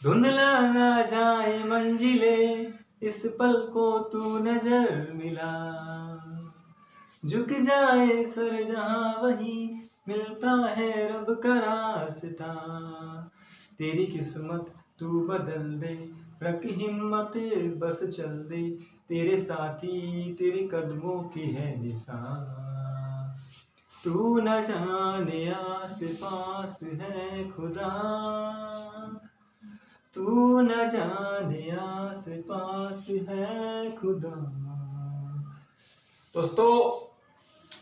धुंधला ना जाए मंजिले, इस पल को तू नजर मिला। झुक जाए सर जहां वहीं मिलता है रब का रास्ता। तेरी किस्मत तू बदल दे, रख हिम्मत बस चल दे। तेरे साथी तेरे कदमों की है निशान। तू न जाने आस पास है खुदा, तू न जाने आस पास है खुदा। दोस्तों,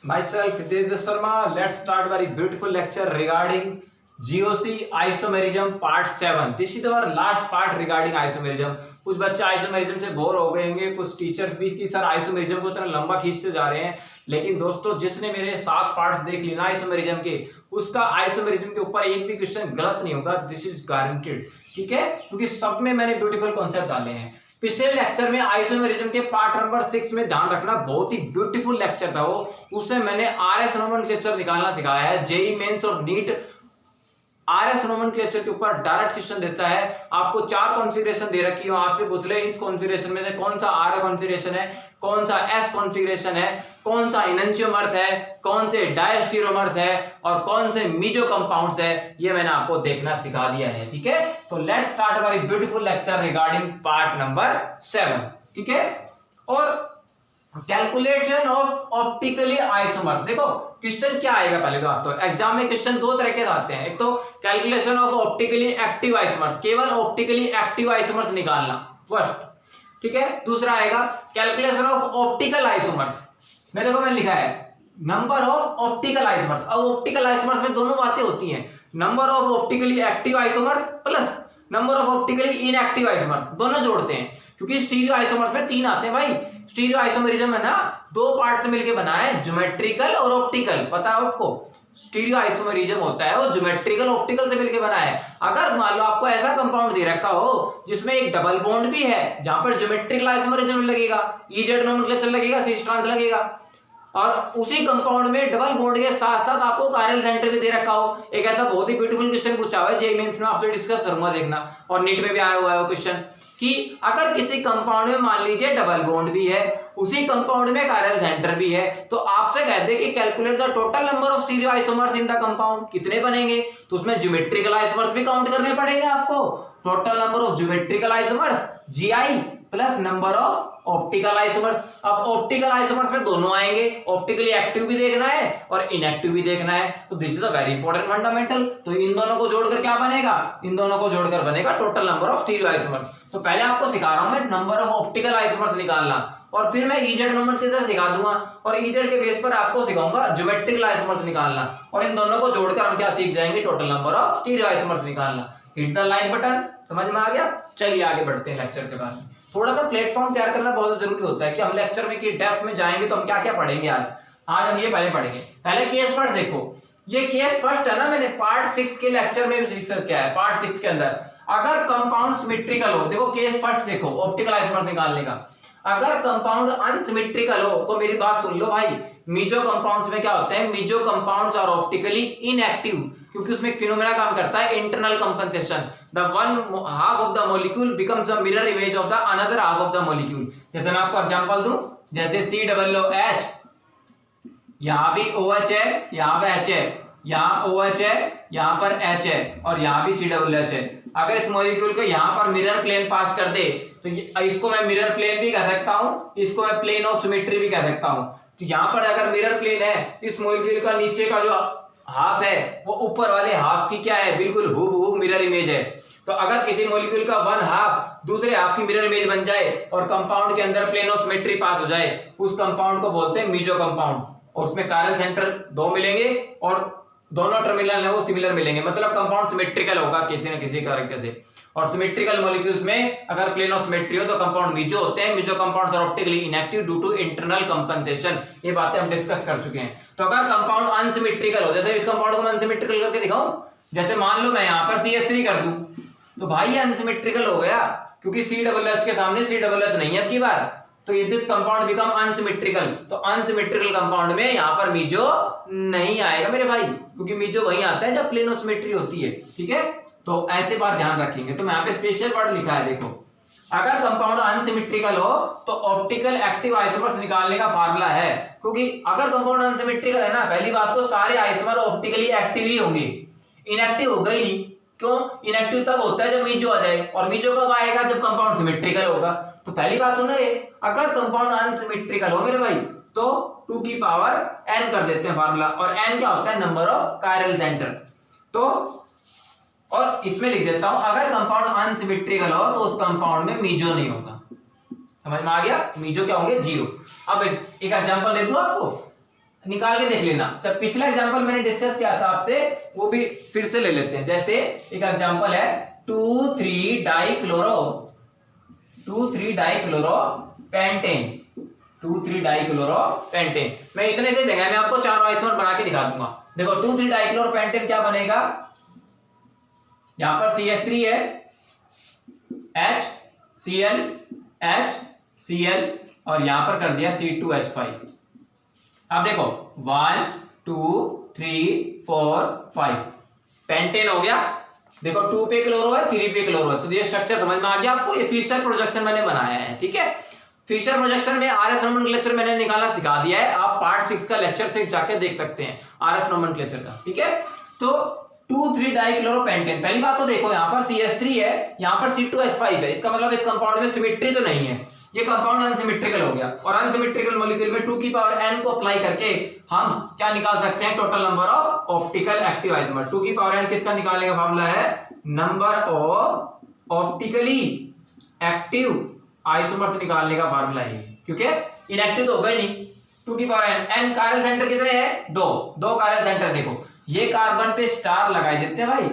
myself Hitesh Sharma, let's start very beautiful lecture regarding GOC isomerism part 7. This is our last part regarding isomerism. कुछ बच्चे आइसोमेरिज्म से बोर हो गए होंगे, कुछ टीचर्स भी कि सर आइसोमेरिज्म को इतना लंबा खींचते जा रहे हैं, लेकिन दोस्तों जिसने मेरे 7 पार्ट्स देख लिए ना आइसोमेरिज्म के, उसका आइसोमेरिज्म के ऊपर एक भी क्वेश्चन गलत नहीं होगा, दिस इज गारंटेड। ठीक है, क्योंकि सब में मैंने ब्यूटीफुल कॉन्सेप्ट डाले हैं। पिछले लेक्चर में आइसोमेरिज्म के पार्ट नंबर 6 में ध्यान रखना, बहुत ही ब्यूटीफुल लेक्चर था वो। उससे मैंने आरएस नोमेनक्लेचर निकालना सिखाया है। जेई मेंस और नीट आरएस नोमेनक्लेचर के ऊपर डायरेक्ट क्वेश्चन देता है। आपको 4 कॉन्फ़िगरेशन दे रखी हो, आपसे पूछ ले इस कॉन्फ़िगरेशन में से कौन सा आर कॉन्फ़िगरेशन है, कौन सा एस कॉन्फ़िगरेशन है, कौन सा एनंटियोमर्स है, कौन से डायस्टीरोमर्स है और कौन से मीजो कंपाउंड्स है, ये मैंने आपको देखना सिखा दिया है। ठीक है, तो let's start very beautiful lecture regarding part number 7। ठीक है, और कैलकुलेशन ऑफ ऑप्टिकली आइसोमर्स। देखो क्वेश्चन क्या आएगा, पहले तो एग्जाम में क्वेश्चन 2 तरह के आते हैं। एक तो calculation of optically active isomers, केवल ऑप्टिकली एक्टिव आइसोमर्स निकालना फर्स्ट। ठीक है, दूसरा आएगा कैलकुलेशन ऑफ ऑप्टिकल आइसोमर्स। मेरे को मैंने लिखा है नंबर ऑफ ऑप्टिकल आइसोमर्स। अब ऑप्टिकल आइसोमर्स में दोनों बातें होती हैं, number of optically active isomers plus number of optically inactive isomers, दोनों जोड़ते हैं। क्योंकि स्टीरियो आइसोमर्स में 3 आते हैं भाई। स्टीरियो आइसोमेरिज्म है ना, 2 पार्ट से मिलकर बना है, ज्योमेट्रिकल और ऑप्टिकल। पता है आपको, स्टीरियो आइसोमेरिज्म होता है वो ज्योमेट्रिकल ऑप्टिकल से मिलकर बना है। अगर मान लो आपको ऐसा कंपाउंड दे रखा हो जिसमें एक डबल बॉन्ड भी है, जहां पर ज्योमेट्रिकल आइसोमेरिज्म लगेगा, इजेड नोमेनक्लेचर लगेगा, सिस ट्रांस लगेगा, और उसी कंपाउंड में डबल बॉन्ड के साथ साथ आपको कायरल सेंटर भी दे रखा हो। एक ऐसा बहुत ही ब्यूटीफुल क्वेश्चन पूछा हुआ है, जेईई मेंस में आपसे डिस्कस करूंगा, देखना, और नीट में भी आया हुआ है वो क्वेश्चन, कि अगर किसी कंपाउंड में मान लीजिए डबल बॉन्ड भी है, उसी कंपाउंड में कायरल सेंटर भी है, तो आपसे कहते हैं कि calculate the total number of stereo isomers in the compound, कितने बनेंगे? तो उसमें ज्योमेट्रिकल आइसोमर्स भी काउंट करने पड़ेंगे आपको। Total number of geometrical isomers GI plus number of optical isomers. अब ऑप्टिकल आइसोमर्स में दोनों आएंगे, ऑप्टिकली एक्टिव भी देखना है और इनएक्टिव भी देखना है। तो this is the very important fundamental. तो इन दोनों को जोड़कर क्या बनेगा? इन दोनों को जोड़कर बनेगा total number of stereo isomers. तो पहले आपको सिखा रहा हूं मैं नंबर ऑफ ऑप्टिकल आइसोमर्स निकालना, और फिर मैं इजेड नोमेनक्लेचर सिखा दूंगा, और इजेड के बेस पर आपको सिखाऊंगा ज्योमेट्रिकल आइसोमर्स निकालना, और इन दोनों को जोड़कर हम क्या सीख जाएंगे? Total number of stereo isomers निकालना। हिट द लाइक बटन, समझ में आ गया? चलिए आगे बढ़ते हैं लेक्चर के बाद। थोड़ा सा प्लेटफॉर्म तैयार करना बहुत जरूरी होता है कि हम लेक्चर में की डेप्थ में जाएंगे तो हम क्या क्या पढ़ेंगे आज हम ये पहले पढ़ेंगे। पहले केस फर्स्ट देखो, ये केस फर्स्ट है ना, मैंने पार्ट 6 के लेक्चर में डिस्कस किया है। पार्ट 6 के अंदर अगर कंपाउंड सिमेट्रिकल हो, देखो केस फर्स्ट देखो ऑप्टिकल आइसोमर्स निकालने का, अगर कंपाउंड अनसिमेट्रिकल हो तो मेरी बात सुन लो भाई, मीजो कंपाउंड्स में क्या होता है? Meso compounds are optically inactive, क्योंकि उसमें एक फिनोमेना काम करता है, internal compensation. The one half of the molecule becomes the mirror image of the another half of the molecule. जैसे मैं आपको एग्जांपल दूं, जैसे COOH, यहां भी OH है, यहां पे H है, यहां OH है, यहां पर H है, और यहां भी COOH है। अगर इस मॉलिक्यूल को यहां पर मिरर प्लेन पास कर दे तो इसको मैं मिरर प्लेन भी कह सकता हूं, इसको मैं प्लेन ऑफ सिमेट्री भी कह सकता हूं। तो यहां पर अगर मिरर प्लेन है, इस मॉलिक्यूल का नीचे का जो हाफ है वो ऊपर वाले हाफ की क्या है? बिल्कुल हूबहू मिरर इमेज है। तो अगर किसी मॉलिक्यूल का वन हाफ दूसरे हाफ की मिरर इमेज बन जाए और कंपाउंड के अंदर प्लेन ऑफ सिमेट्री पास हो जाए, उस कंपाउंड को बोलते हैं मीजो कंपाउंड, और उसमें कायरल सेंटर 2 मिलेंगे और दोनों टर्मिनल है वो सिमिलर मिलेंगे, मतलब कंपाउंड सिमेट्रिकल होगा किसी न किसी तरीके से। और सिमेट्रिकल मॉलिक्यूल्स में अगर प्लेन ऑफ सिमेट्री हो तो कंपाउंड मीजो होते हैं। Meso compounds are optically inactive due to internal compensation. ये बातें हम डिस्कस कर चुके हैं। तो अगर कंपाउंड अनसिमेट्रिकल हो, जैसे इस कंपाउंड को मैं अनसिमेट्रिकल करके दिखाऊं, जैसे मान लो मैं यहां पर CH3 कर दूं, तो भाई ये अनसिमेट्रिकल हो गया, क्योंकि COOH के सामने COOH नहीं है अब की बार, तो ये दिस कंपाउंड बिकम अनसिमेट्रिकल। तो अनसिमेट्रिकल कंपाउंड में यहां पर मीजो नहीं आएगा मेरे भाई, क्योंकि मीजो वहीं आता है जब प्लेन ऑफ सिमेट्री होती है। ठीक है, तो ऐसे बात ध्यान रखेंगे। तो मैं यहाँ पे स्पेशल वर्ड लिखा है, देखो अगर कंपाउंड अनसिमेट्रिकल हो तो ऑप्टिकल एक्टिव आइसोमर्स निकालने का फार्मूला है, क्योंकि अगर कंपाउंड अनसिमेट्रिकल है ना, पहली बात तो सारे आइसोमर ऑप्टिकली एक्टिव ही होंगे, इनएक्टिव होगा ही नहीं। क्यों? इनएक्टिव तब होता है जब मीजो आ जाए, और मीजो कब आएगा? जब कंपाउंड सिमेट्रिकल होगा। तो पहली बात सुनो, अगर कंपाउंड अनसिमेट्रिकल हो मेरे भाई तो 2 की पावर n कर देते हैं फार्मूला, और n क्या होता है? Number of chiral centre. तो और इसमें लिख देता हूं, अगर कंपाउंड अनसिमेट्रिकल हो तो उस कंपाउंड में मीजो नहीं होगा। समझ में आ गया? मीजो क्या होंगे? 0। अब एक एग्जांपल दे दूं आपको, निकाल के देख लेना। जब पिछला एग्जांपल मैंने डिस्कस किया था आपसे, वो भी फिर से ले लेते हैं। जैसे एक एग्जांपल है 2,3 डाइक्लोरो पेंटेन, 2,3 डाइक्लोरो पेंटेन। मैं इतने से जगह में आपको चारों आइसोमर बना के दिखा दूंगा। देखो 2,3 डाइक्लोरो पेंटेन क्या बनेगा? यहां पर CH3 है, HCl HCl, और यहां पर कर दिया C2H5। अब देखो 1 2 3 4 5 पेंटेन हो गया। देखो 2 पे क्लोरो है, 3 पे क्लोरो है, तो ये स्ट्रक्चर समझ में आ गया आपको। ये फिशर प्रोजेक्शन मैंने बनाया है, ठीक है। फिशर प्रोजेक्शन में RS नोमेनक्लेचर मैंने निकालना सिखा दिया है, आप पार्ट 6 का लेक्चर से जाके देख सकते हैं RS नोमेनक्लेचर का, ठीक है। तो 2,3 डाइक्लोरोपेंटेन, पहली बात तो देखो यहाँ पर CH3 है, यहाँ पर C2H5 है, इसका मतलब इस कंपाउंड में सिमेट्री तो नहीं है, ये कंपाउंड अनसिमेट्रिकल हो गया। और अनसिमेट्रिकल मॉलिक्यूल में 2 की पावर n को अप्लाई करके हम क्या निकाल सकते हैं? Total number of optical active isomer. 2 की पावर n किसका निकालने का फार्मूला है? Number of optically active isomers निकालने का फार्मूला है, क्योंकि इनएक्टिव तो होगा ही नहीं। 2 की पावर n कायरल सेंटर कितने हैं? 2 कायरल सेंटर। देखो ये कार्बन पे स्टार लगा देते हैं भाई,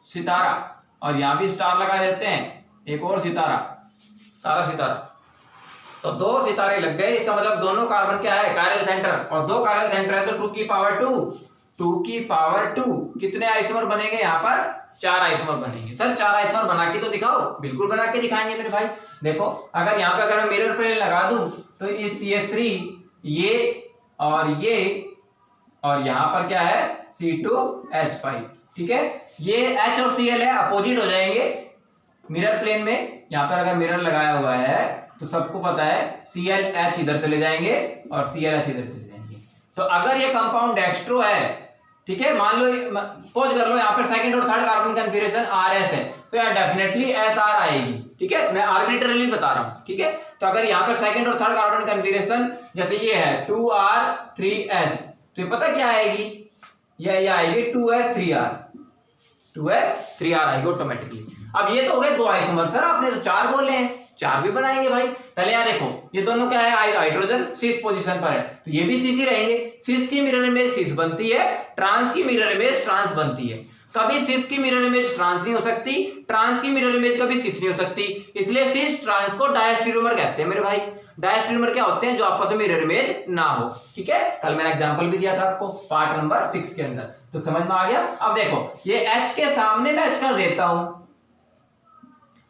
सितारा, और यहां भी स्टार लगा देते हैं, एक और सितारा, सितारा। तो 2 सितारे लग गए, इसका मतलब दोनों कार्बन क्या है? कायरल सेंटर, और 2 कायरल सेंटर है तो 2 की पावर 2 कितने आइसोमर बनेंगे? यहाँ पर 4 आइसोमर बनेंगे। सर 4 आइसोमर बना के तो दिखाओ। बिल्कुल बना के दिखाएंगे मेरे भाई। देखो अगर यहाँ पे अगर मैं मिरर प्लेन लगा दूं तो इस CH3 ये और यहाँ पर क्या है? C2H5, ठीक है। ये H और Cl है, अपोजिट हो जाएंगे मिरर प्लेन में। यहाँ पर अगर मिरर लगाया हुआ है तो सबको पता है ClH इधर चले जाएंगे और ClH इधर चले जाएंगे। तो अगर ये कंपाउंड डेक्स्ट्रो है, ठीक है, मान लो सपोज कर लो यहाँ पर सेकंड और थर्ड कार्बन कॉन्फ़िगरेशन RS है, तो यार डेफिनेटली SR आएगी, ठीक है। मैं आर्बिट्रली बता रहा हूँ, ठीक है। तो अगर यहाँ पर सेकंड और थर्ड कार्बन कॉन्फ़िगरेशन जैसे ये है 2R3S, तो ये पता क्या आएगी? ये आएगी 2S3R आएगी ऑटोमेटिकली। अब ये तो हो गए 2 आइसोमर। सर आपने तो 4 बोले हैं, 4 भी बनाएंगे भाई। पहले यहाँ देखो ये दोनों क्या है? हाइड्रोजन सिस पोजीशन पर है, तो ये भी सिस ही रहेंगे। सिस की मिरर इमेज सिस बनती है, ट्रांस की मिरर इमेज ट्रांस बनती है। कभी सिस की मिरर इमेज ट्रांस नहीं हो सकती, ट्रांस की मिरर इमेज कभी सिस नहीं हो सकती, इसलिए सिस ट्रांस को डायस्टेरियोमर कहते हैं मेरे भाई। डायस्टेरियोमर क्या होते हैं? जो आपस में मिरर इमेज ना हो, ठीक है। कल मैंने एग्जांपल भी दिया था आपको पार्ट नंबर 6 के अंदर, तो समझ में आ गया। अब देखो ये H के सामने मैं H कर देता हूं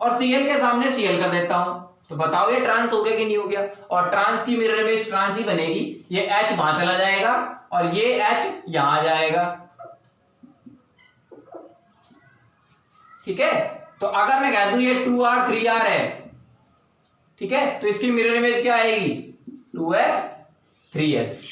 और Cl के सामने Cl कर देता हूं, तो बताओ ये ट्रांस हो गया कि नहीं हो गया? और ट्रांस की मिरर इमेज ट्रांस ही बनेगी। ये H वहां चला जाएगा और ये H यहां आ जाएगा, ठीक है। तो अगर मैं कह दूं ये 2R 3R है, ठीक है, तो इसकी मिरर इमेज क्या आएगी? 2S 3S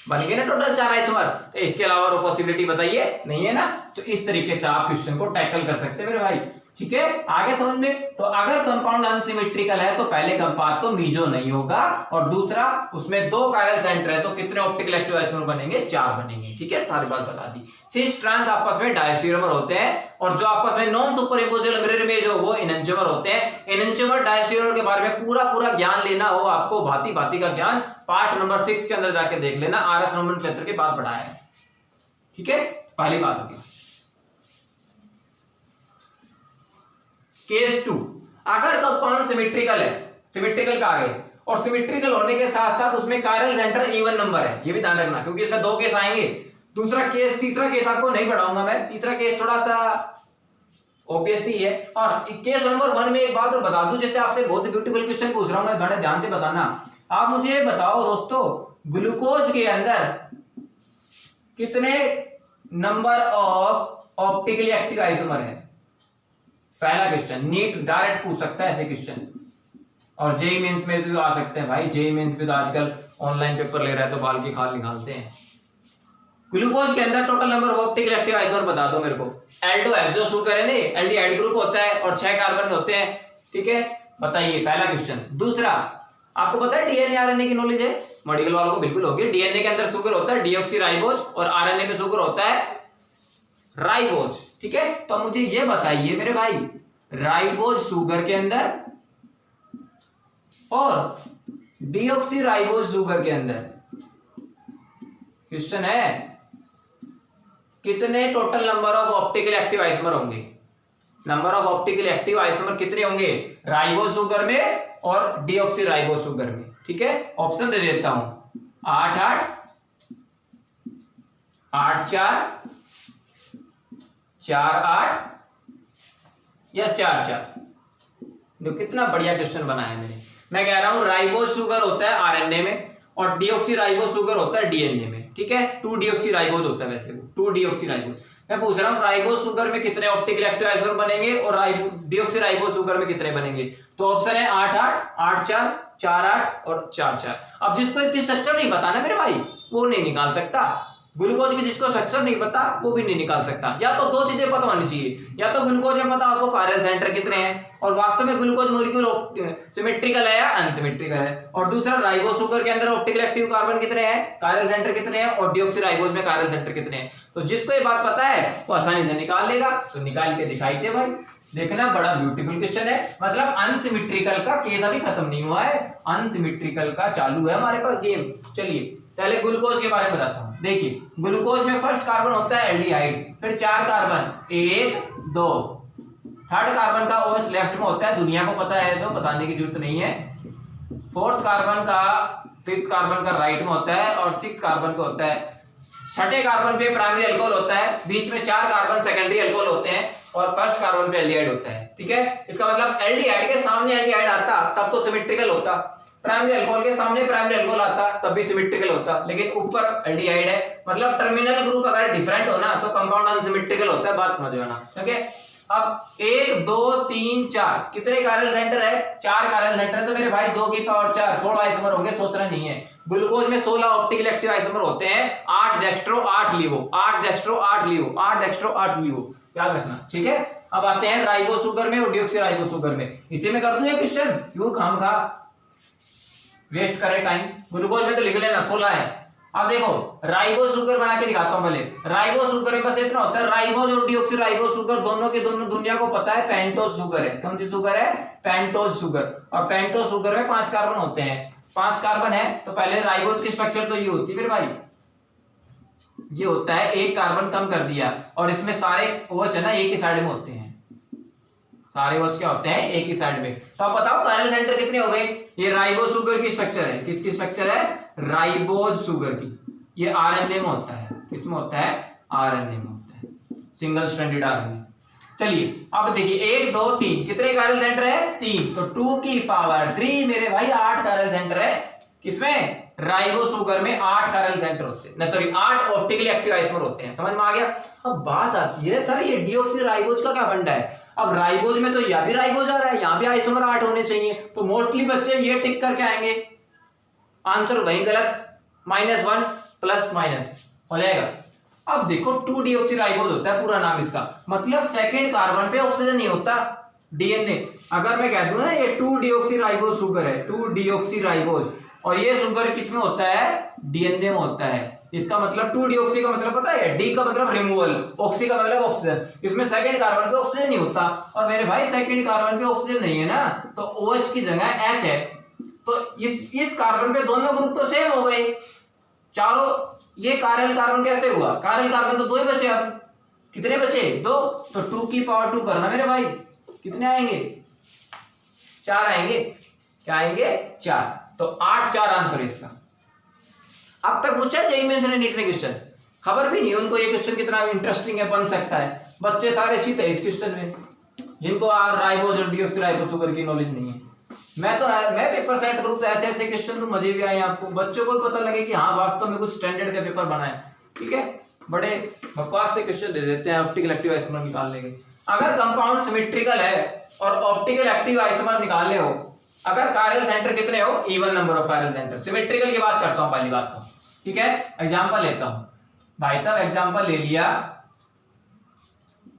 बन गए ना टोटल 4 आइसोमर। तो इसके अलावा और पॉसिबिलिटी बताइए, नहीं है ना। तो इस तरीके से आप क्वेश्चन को टैकल कर सकते हैं मेरे भाई, ठीक है। आगे समझ में। तो अगर कंपाउंड अनसिमेट्रिकल है तो पहले कंपाउंड तो मीजो नहीं होगा, और दूसरा उसमें 2 कायरल सेंटर है तो कितने ऑप्टिकल एक्टिव आइसोमर बनेंगे? 4 बनेंगे, ठीक है। सारी बात बता दी। सिस ट्रांस आपस में डायस्टेरियोमर होते हैं, और जो आपस में नॉन सुपरइम्पोजेबल मिरर इमेज हो वो एनंटियोमर होते हैं। एनंटियोमर डायस्टेरियोमर के बारे में पूरा ज्ञान लेना हो आपको, भांति भांति का ज्ञान, पार्ट नंबर 6 के अंदर जाके देख लेना। RS नोमेनक्लेचर के बाद बढ़ाया है, ठीक है। पहली बात होगी। केस 2, अगर कंपाउंड सिमेट्रिकल है, सिमेट्रिकल का आगे, और सिमेट्रिकल होने के साथ साथ उसमें कायरल सेंटर इवन नंबर है, ये भी ध्यान रखना, क्योंकि इसमें 2 केस आएंगे। तीसरा केस आपको नहीं पढ़ाऊंगा मैं, तीसरा केस थोड़ा सा ऑब्वियस ही है। और केस नंबर 1 में एक बात और बता दूं, जैसे आपसे बहुत ब्यूटीफुल क्वेश्चन पूछ रहा हूं मैं, बड़े ध्यान से बताना। आप मुझे बताओ दोस्तों, ग्लूकोज के अंदर कितने number of optically active isomer है? पहला क्वेश्चन नीट डायरेक्ट पूछ सकता है ऐसे क्वेश्चन, और जेई मेंस में भी आ सकते हैं भाई। जेई मेंस भी तो आजकल ऑनलाइन पेपर ले रहा है तो बाल की खाल निकालते हैं। ग्लूकोज के अंदर total number of optical active isomer बता दो मेरे को। एल्डो है जो शुगर है नहीं, एल्डिहाइड ग्रुप होता है और 6 कार्बन होते हैं, ठीक है, बताइए पहला क्वेश्चन। दूसरा, आपको पता है डीएनए आरएनए की नॉलेज है, मेडिकल वालों को बिल्कुल होगी। डीएनए के अंदर शुगर होता है डीऑक्सीराइबोज और आरएनए में शुगर होता है राइबोज, ठीक है। तो मुझे ये बताइए मेरे भाई, राइबोज शुगर के अंदर और डीऑक्सीराइबोज शुगर के अंदर, क्वेश्चन है कितने total number of optical active isomer होंगे? Number of optical active isomer कितने होंगे राइबोज शुगर में और डीऑक्सीराइबोज शुगर में, ठीक है। ऑप्शन दे देता हूं, 8 8 8 4 4 8 या 4 4। देखो कितना बढ़िया क्वेश्चन बनाया है मैंने। मैं कह रहा हूं राइबोज शुगर होता है आरएनए में और डीऑक्सीराइबोज शुगर होता है डीएनए में, ठीक है। 2 डीऑक्सीराइबोज होता है वैसे वो, 2 डीऑक्सीराइबोज। मैं पूछ रहा हूं राइबोज शुगर में कितने ऑप्टिकल एक्टिव आइसोमर बनेंगे और डीऑक्सीराइबोज शुगर में कितने बनेंगे? तो ऑप्शन है 8 8 8 4 4 8 और 4 4। अब जिसको इसकी स्ट्रक्चर नहीं पता ना मेरे भाई, वो नहीं निकाल सकता। ग्लूकोज की जिसको स्ट्रक्चर नहीं पता वो भी नहीं निकाल सकता। या तो 2 चीजें पता होनी चाहिए, या तो ग्लूकोज में पता आपको कायरल सेंटर कितने हैं और वास्तव में ग्लूकोज मॉलिक्यूल सिमेट्रिकल है या अनसिमेट्रिकल है, और दूसरा राइबोज शुगर के अंदर ऑप्टिकल एक्टिव कार्बन कितने हैं, कायरल सेंटर कितने हैं, और डीऑक्सीराइबोज में कायरल सेंटर कितने हैं। तो जिसको ये बात पता है वो आसानी से निकाल लेगा। तो निकाल के दिखाई दे भाई, देखना बड़ा ब्यूटीफुल क्वेश्चन है। मतलब अनसिमेट्रिकल का केस अभी खत्म नहीं हुआ है, अनसिमेट्रिकल का चालू है हमारे पास गेम। चलिए पहले ग्लूकोज के बारे में बताता हूं। देखिए ग्लूकोज में फर्स्ट कार्बन होता है एल्डिहाइड, फिर 4 कार्बन 1 2, थर्ड कार्बन का OH लेफ्ट में होता है, दुनिया को पता है तो बताने की जरूरत नहीं है। फोर्थ कार्बन का 5th कार्बन का राइट में होता है और 6th कार्बन का होता है। छठे कार्बन पे प्राइमरी अल्कोहल होता है, बीच में 4 कार्बन सेकेंडरी अल्कोहल होते हैं और फर्स्ट कार्बन पे एल्डिहाइड होता है, ठीक है। इसका मतलब एल्डिहाइड के सामने एल्डिहाइड आता तब तो सिमेट्रिकल होता, प्राइमरी अल्कोहल के सामने प्राइमरी अल्कोहल आता तब भी सिमेट्रिकल होता, लेकिन ऊपर एल्डिहाइड है। मतलब टर्मिनल ग्रुप अगर डिफरेंट हो ना तो कंपाउंड अनसिमेट्रिकल होता है, बात समझ में आना, ठीक है। अब 1 2 3 4 कितने कायरल सेंटर है? 4 कायरल सेंटर है। तो मेरे भाई 2 की पावर 4 16 आइसोमर होंगे, सोचना नहीं है। ग्लूकोज में 16 ऑप्टिकल एक्टिव आइसोमर होते हैं, 8 डेक्स्ट्रो 8 लीवो, 8 डेक्स्ट्रो 8 लीवो, 8 डेक्स्ट्रो 8 लीवो, याद रखना, ठीक है। अब आते हैं राइबोज शुगर में और डीऑक्सीराइबोज शुगर में। इसी में कर दूं ये क्वेश्चन, क्यों खामखा वेस्ट करे टाइम। ग्लूकोज में तो लिख लेना 16 है। अब देखो राइबोज शुगर बना के दिखाता हूं। पहले राइबोज शुगर में बस इतना होता है, राइबोज और डीऑक्सीराइबोज शुगर दोनों के दोनों दुनिया को पता है पेंटोज शुगर है। कौन सी शुगर है? Pentose sugar. और पेंटोज शुगर में 5 कार्बन होते हैं, 5 कार्बन है तो पहले राइबोज की स्ट्रक्चर तो ये होती है मेरे भाई, ये होता है 1 कार्बन कम कर दिया और इसमें सारे OH है ना एक ही साइड में होते हैं, सारे OH क्या होते हैं एक ही साइड में। तो आप बताओ कायरल सेंटर कितने हो गए? ये राइबोज शुगर की स्ट्रक्चर है, किसकी स्ट्रक्चर है? राइबोज शुगर की। ये आरएनए में होता है, किसमें होता है? आरएनए में होता है, सिंगल स्ट्रैंडेड आरएनए। चलिए अब देखिए 1 2 3 कितने कायरल सेंटर है? 3, तो 2 की पावर 3 मेरे भाई 8 कायरल सेंटर है। किसमें? राइबोज शुगर में 8 कायरल सेंटर होते हैं, नहीं सॉरी 8 ऑप्टिकली एक्टिव आइसोमर होते हैं। समझ में आ गया? अब बात आती है सर ये डीऑक्सीराइबोज का क्या फंडा है? अब राइबोज में तो यहां भी राइबोज आ रहा है, यहां भी आइसोमर 8 होने चाहिए, तो मोस्टली बच्चे ये टिक करके आएंगे, आंसर वही गलत, -1 प्लस माइनस हो जाएगा। अब देखो 2 डीऑक्सीराइबोज होता है पूरा नाम इसका, मतलब सेकंड कार्बन पे ऑक्सीजन नहीं होता, डीएनए। अगर मैं कह दूं ना ये 2 डीऑक्सीराइबोज शुगर है, 2 डीऑक्सीराइबोज, और ये शुगर किस में होता है? डीएनए में होता है। इसका मतलब 2 डीऑक्सी का मतलब पता है? डी का मतलब रिमूवल, ऑक्सी का मतलब ऑक्सीजन। इसमें सेकंड कार्बन पे ऑक्सीजन नहीं होता, और मेरे भाई सेकंड कार्बन पे ऑक्सीजन नहीं है ना, तो OH की जगह H है, तो इस कार्बन पे दोनों ग्रुप तो सेम हो गए चारों। ये कायरल कार्बन कैसे हुआ? कायरल कार्बन तो 2 ही बचे, अब कितने बचे? 2, तो 2 की पावर 2 करना मेरे भाई, कितने आएंगे? 4 आएंगे। क्या आएंगे? 4। तो 8 4 आंसर इसका। अब तक पूछा जेईई मेंस ने नीट ने क्वेश्चन, खबर भी नहीं उनको ये क्वेश्चन कितना इंटरेस्टिंग है, बन सकता है। बच्चे सारे चीते इस क्वेश्चन में, जिनको राइबोज और डीऑक्सीराइबोज शुगर की नॉलेज नहीं है। मैं पेपर सेट करूँ तो ऐसे ऐसे क्वेश्चन तो मजे भी आए आपको, बच्चों को भी पता लगे कि हाँ वास्तव में कुछ स्टैंडर्ड का पेपर बना है, ठीक है। बड़े बकवास से क्वेश्चन दे देते हैं ऑप्टिकल एक्टिव आइसोमर निकालने के। अगर कंपाउंड सिमेट्रिकल है और ऑप्टिकल एक्टिव आइसोमर निकालने हो, अगर कायरल सेंटर कितने हो, even number of chiral centre. Symmetrical की बात करता हूं पहली बात तो, ठीक है। एग्जांपल लेता हूं भाई साहब, एग्जांपल ले लिया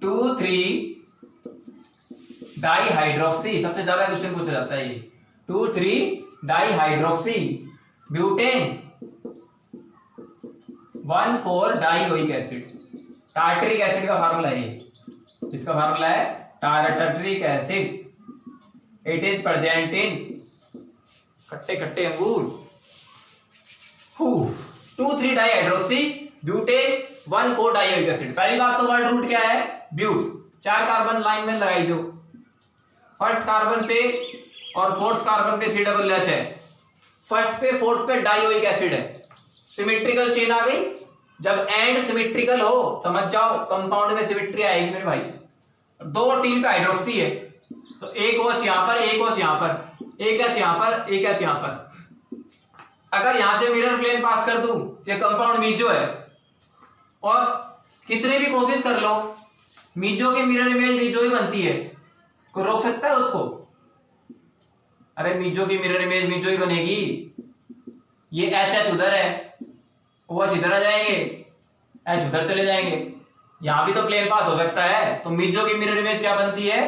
2,3 डाईहाइड्रोक्सी, सबसे ज्यादा क्वेश्चन पूछा जाता है ये, 2,3 dihydroxy butane 1,4 dioic acid. Tartaric acid का फार्मूला है ये, इसका फार्मूला है tartaric acid. It is present in खट्टे खट्टे अंगूर। 2,3 डाईहाइड्रोक्सी ब्यूटेन 1,4 डाइओइक एसिड। पहली बात तो वर्ड रूट क्या है, ब्यूट। 4 कार्बन लाइन में लगाई दो, फर्स्ट कार्बन पे और फोर्थ कार्बन पे COOH है, फर्स्ट पे फोर्थ पे डाइओइक एसिड है। सिमेट्रिकल चेन आ गई। जब एंड सिमेट्रिकल हो समझ जाओ कंपाउंड में सिमेट्री आएगी मेरे भाई। 2 और 3 पे हाइड्रोक्सी है, तो एक OH यहां पर, एक OH यहां पर, एक H यहां पर, एक H यहां पर। अगर यहां से मिरर प्लेन पास कर दूं, ये कंपाउंड मीजो है, और कितने भी कोशिश कर लो मीजो की मिरर इमेज मीजो ही बनती है। कोई रोक सकता है उसको? अरे मीजो की मिरर इमेज मीजो ही बनेगी। ये HH उधर है, OH इधर आ जाएंगे, H उधर चले जाएंगे, यहां भी तो प्लेन पास हो सकता है, तो मीजो की मिरर इमेज क्या बनती है,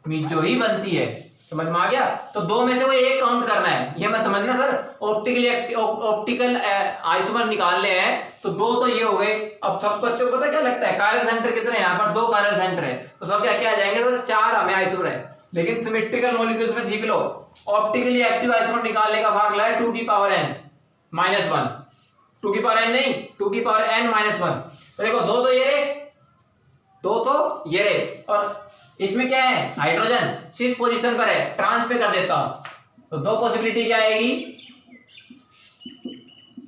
मीजो ही बनती है। समझ में आ गया? तो 2 में से कोई एक काउंट करना है, ये मैं समझना सर। ऑप्टिकल आइसोमर निकालने हैं तो 2 तो ये हो गए। अब सब बच्चों को पता क्या लगता है, कायरल सेंटर कितने हैं, यहाँ पर 2 कायरल सेंटर है, तो सब क्या क्या आ जाएंगे सर, 4 हमें आइसोमर है। लेकिन सिमेट्रिकल मॉलिक्यूल्स में देख लो, ऑप्टिकली एक्टिव आइसोमर निकालने का फार्मूला है 2 की पावर n माइनस 1। 2 की पावर n नहीं, 2 की पावर n माइनस 1। तो देखो 2 तो ये रे, 2 तो ये रे, और इसमें क्या है, हाइड्रोजन 6 पोजीशन पर है, ट्रांस पे कर देता हूं, तो 2 पॉसिबिलिटी क्या आएगी,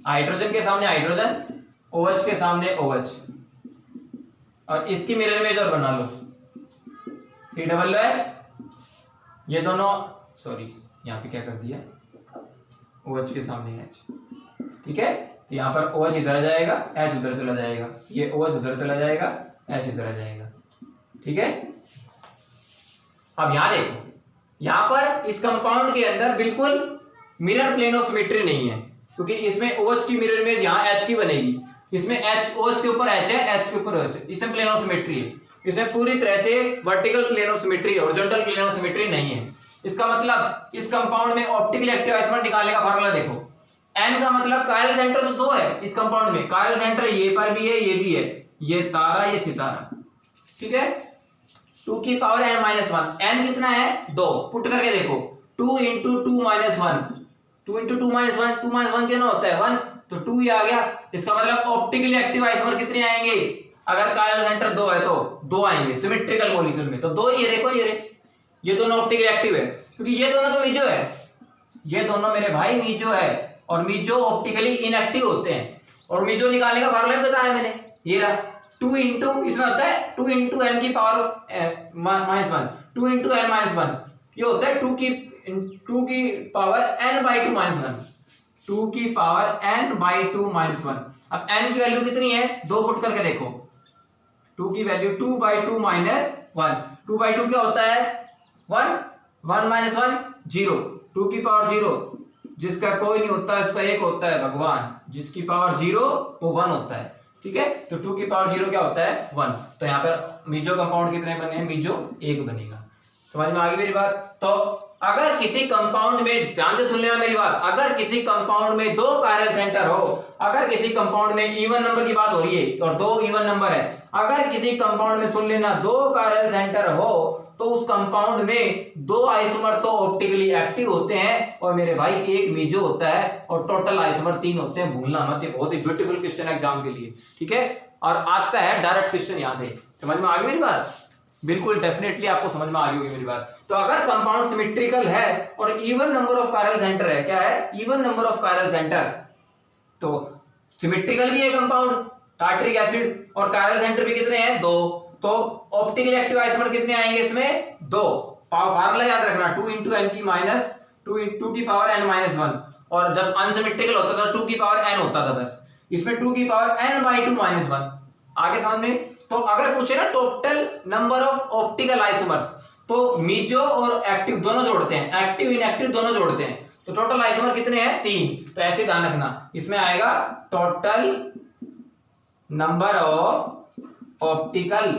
हाइड्रोजन के सामने हाइड्रोजन, OH के सामने OH, और इसकी मिरर इमेज और बना लो COOH। ये दोनों, सॉरी यहाँ पे क्या कर दिया, OH के सामने H, ठीक है। तो यहाँ पर OH इधर आ जाएगा, H उधर चला जाएगा, ये OH उधर चला जाएगा, H इधर आ जाएगा, ठीक है। अब यहां देखो, यहां पर इस कंपाउंड के अंदर बिल्कुल मिरर प्लेन ऑफ सिमेट्री नहीं है, क्योंकि इसमें OH की मिरर इमेज यहां H की बनेगी, इसमें H, OH के ऊपर H है, H के ऊपर OH है, इसमें प्लेन ऑफ सिमेट्री है। इसमें पूरी तरह से vertical plane of symmetry, horizontal plane of symmetry नहीं है। इसका मतलब इस कंपाउंड में ऑप्टिकली एक्टिव आइसोमर निकालने का फार्मूला देखो, N का मतलब कायरल सेंटर तो 2 है इस कंपाउंड में, कायरल सेंटर ये पर भी है, ये भी है, ये तारा, ये सितारा, ठीक है। 2 की पावर n माइनस 1, n कितना है, 2, पुट करके देखो, 2 into 2 minus 1, 2 into 2 minus 1, 2 minus 1 कितना होता है, 1, तो 2 ही आ गया। इसका मतलब ऑप्टिकली एक्टिव आइसोमर कितने आएंगे, अगर कायरल सेंटर 2 है तो 2 आएंगे सिमेट्रिकल मॉलिक्यूल में, तो 2 ही, ये देखो ये दोनों ऑप्टिकली एक्टिव है, क्योंकि ये दोनों तो मीजो है, ये दोनों मेरे भाई मीजो है, और मीजो ऑप्टिकली इनएक्टिव होते हैं। और मीजो निकालने का फार्मूला बताया मैंने, ये रहा 2 इंटू, इसमें होता है 2 इंटू n की power minus 1, 2 into n minus 1, ये होता है 2 की पावर n बाई 2 माइनस 1, 2 की पावर n बाई 2 माइनस 1। अब n की वैल्यू कितनी है, 2 पुट करके देखो, 2 की वैल्यू 2 बाई 2 माइनस 1, 2 बाई 2 क्या होता है, 1, 1 माइनस 1 0, 2 की पावर 0, जिसका कोई नहीं होता इसका एक होता है भगवान, जिसकी पावर 0 वो 1 होता है, ठीक है। तो 2 की पावर 0 क्या होता है, 1। तो यहाँ पर मीजो कंपाउंड कितने बने हैं, मीजो 1 बनेगा। समझ में आ गई मेरी बात? तो अगर किसी कंपाउंड में, ध्यान से सुन लेना मेरी बात, अगर किसी कंपाउंड में 2 कायरल सेंटर हो, अगर किसी कंपाउंड में इवन नंबर की बात हो रही है और 2 इवन नंबर है, अगर किसी कंपाउंड में सुन लेना 2 कायरल सेंटर हो, तो उस कंपाउंड में 2 आइसोमर तो ऑप्टिकली एक्टिव होते हैं, और मेरे भाई 1 मीजो होता है, और टोटल आइसोमर 3 होते हैं। भूलना मत, ये बहुत ही ब्यूटीफुल क्वेश्चन है एग्जाम के लिए, ठीक है। और आता है डायरेक्ट क्वेश्चन यहां से। समझ में आ गई मेरी बात? बिल्कुल डेफिनेटली आपको समझ में आ गई होगी मेरी बात। तो अगर कंपाउंड सिमेट्रिकल है और even number of chiral centre है, क्या है, even number of chiral centre, तो सिमेट्रिकल भी है कंपाउंड, टार्टरिक एसिड, और कायरल सेंटर भी कितने हैं, 2, तो ऑप्टिकली एक्टिव आइसोमर कितने आएंगे इसमें, 2। फार्मूला याद रखना, 2 इंटू n की माइनस 2 की पावर n माइनस 1, और जब अनसिमेट्रिकल होता था 2 की पावर n होता था बस, इसमें 2 की पावर n बाई 2 माइनस 1। आगे समझ में। तो अगर पूछे ना total number of optical isomers, तो मीजो और एक्टिव दोनों जोड़ते हैं, एक्टिव इनएक्टिव दोनों जोड़ते हैं, तो टोटल आइसोमर कितने हैं 3। तो ऐसे ध्यान रखना, इसमें आएगा total number of optical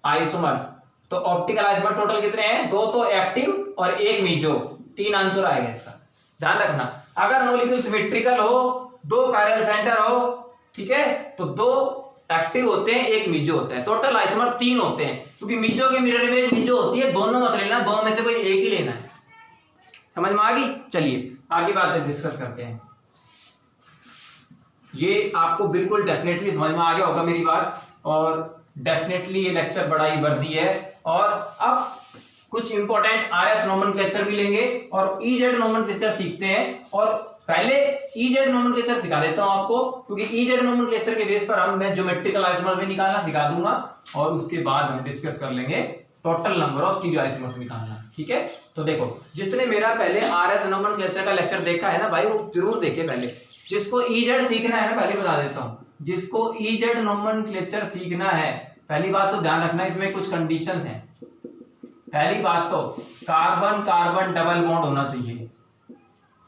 isomers. तो ऑप्टिकल आइसोमर टोटल कितने हैं, 2 तो एक्टिव और 1 मीजो, 3 आंसर आएगा इसका। ध्यान रखना अगर मॉलिक्यूल सिमेट्रिकल हो, 2 कायरल सेंटर हो, ठीक है, तो 2 एक्टिव होते हैं, 1 मीजो होता है, टोटल आइसोमर 3 होते हैं, क्योंकि मीजो के मिरर इमेज मीजो होती है, दोनों मत लेना, दोनों में से कोई एक ही लेना है। समझ में आ गई। चलिए आगे बातें डिस्कस करते हैं। ये आपको बिल्कुल डेफिनेटली समझ में आ गया होगा मेरी बात, और डेफिनेटली ये लेक्चर बड़ा ही वर्दी है। और अब कुछ इंपॉर्टेंट आरएस नोमेनक्लेचर भी लेंगे और ईजेड नोमेनक्लेचर सीखते हैं। और पहले ईजेड नोमेनक्लेचर सिखा देता हूं आपको, क्योंकि ईजेड नोमेनक्लेचर के बेस पर मैं ज्योमेट्रिकल आइसोमर भी निकालना सिखा दूंगा, और उसके बाद हम डिस्कस कर लेंगे total number of stereo isomers निकालना। ठीक है, तो देखो जितने मेरा पहले आरएस नोमेनक्लेचर का लेक्चर देखा है ना भाई, वो जरूर देखे पहले। जिसको ईजेड सीखना है ना, पहले बता देता हूं, जिसको ईजेड नोमेनक्लेचर सीखना है, पहली बात तो ध्यान रखना इसमें कुछ कंडीशन है। पहली बात तो कार्बन कार्बन डबल बॉन्ड होना चाहिए,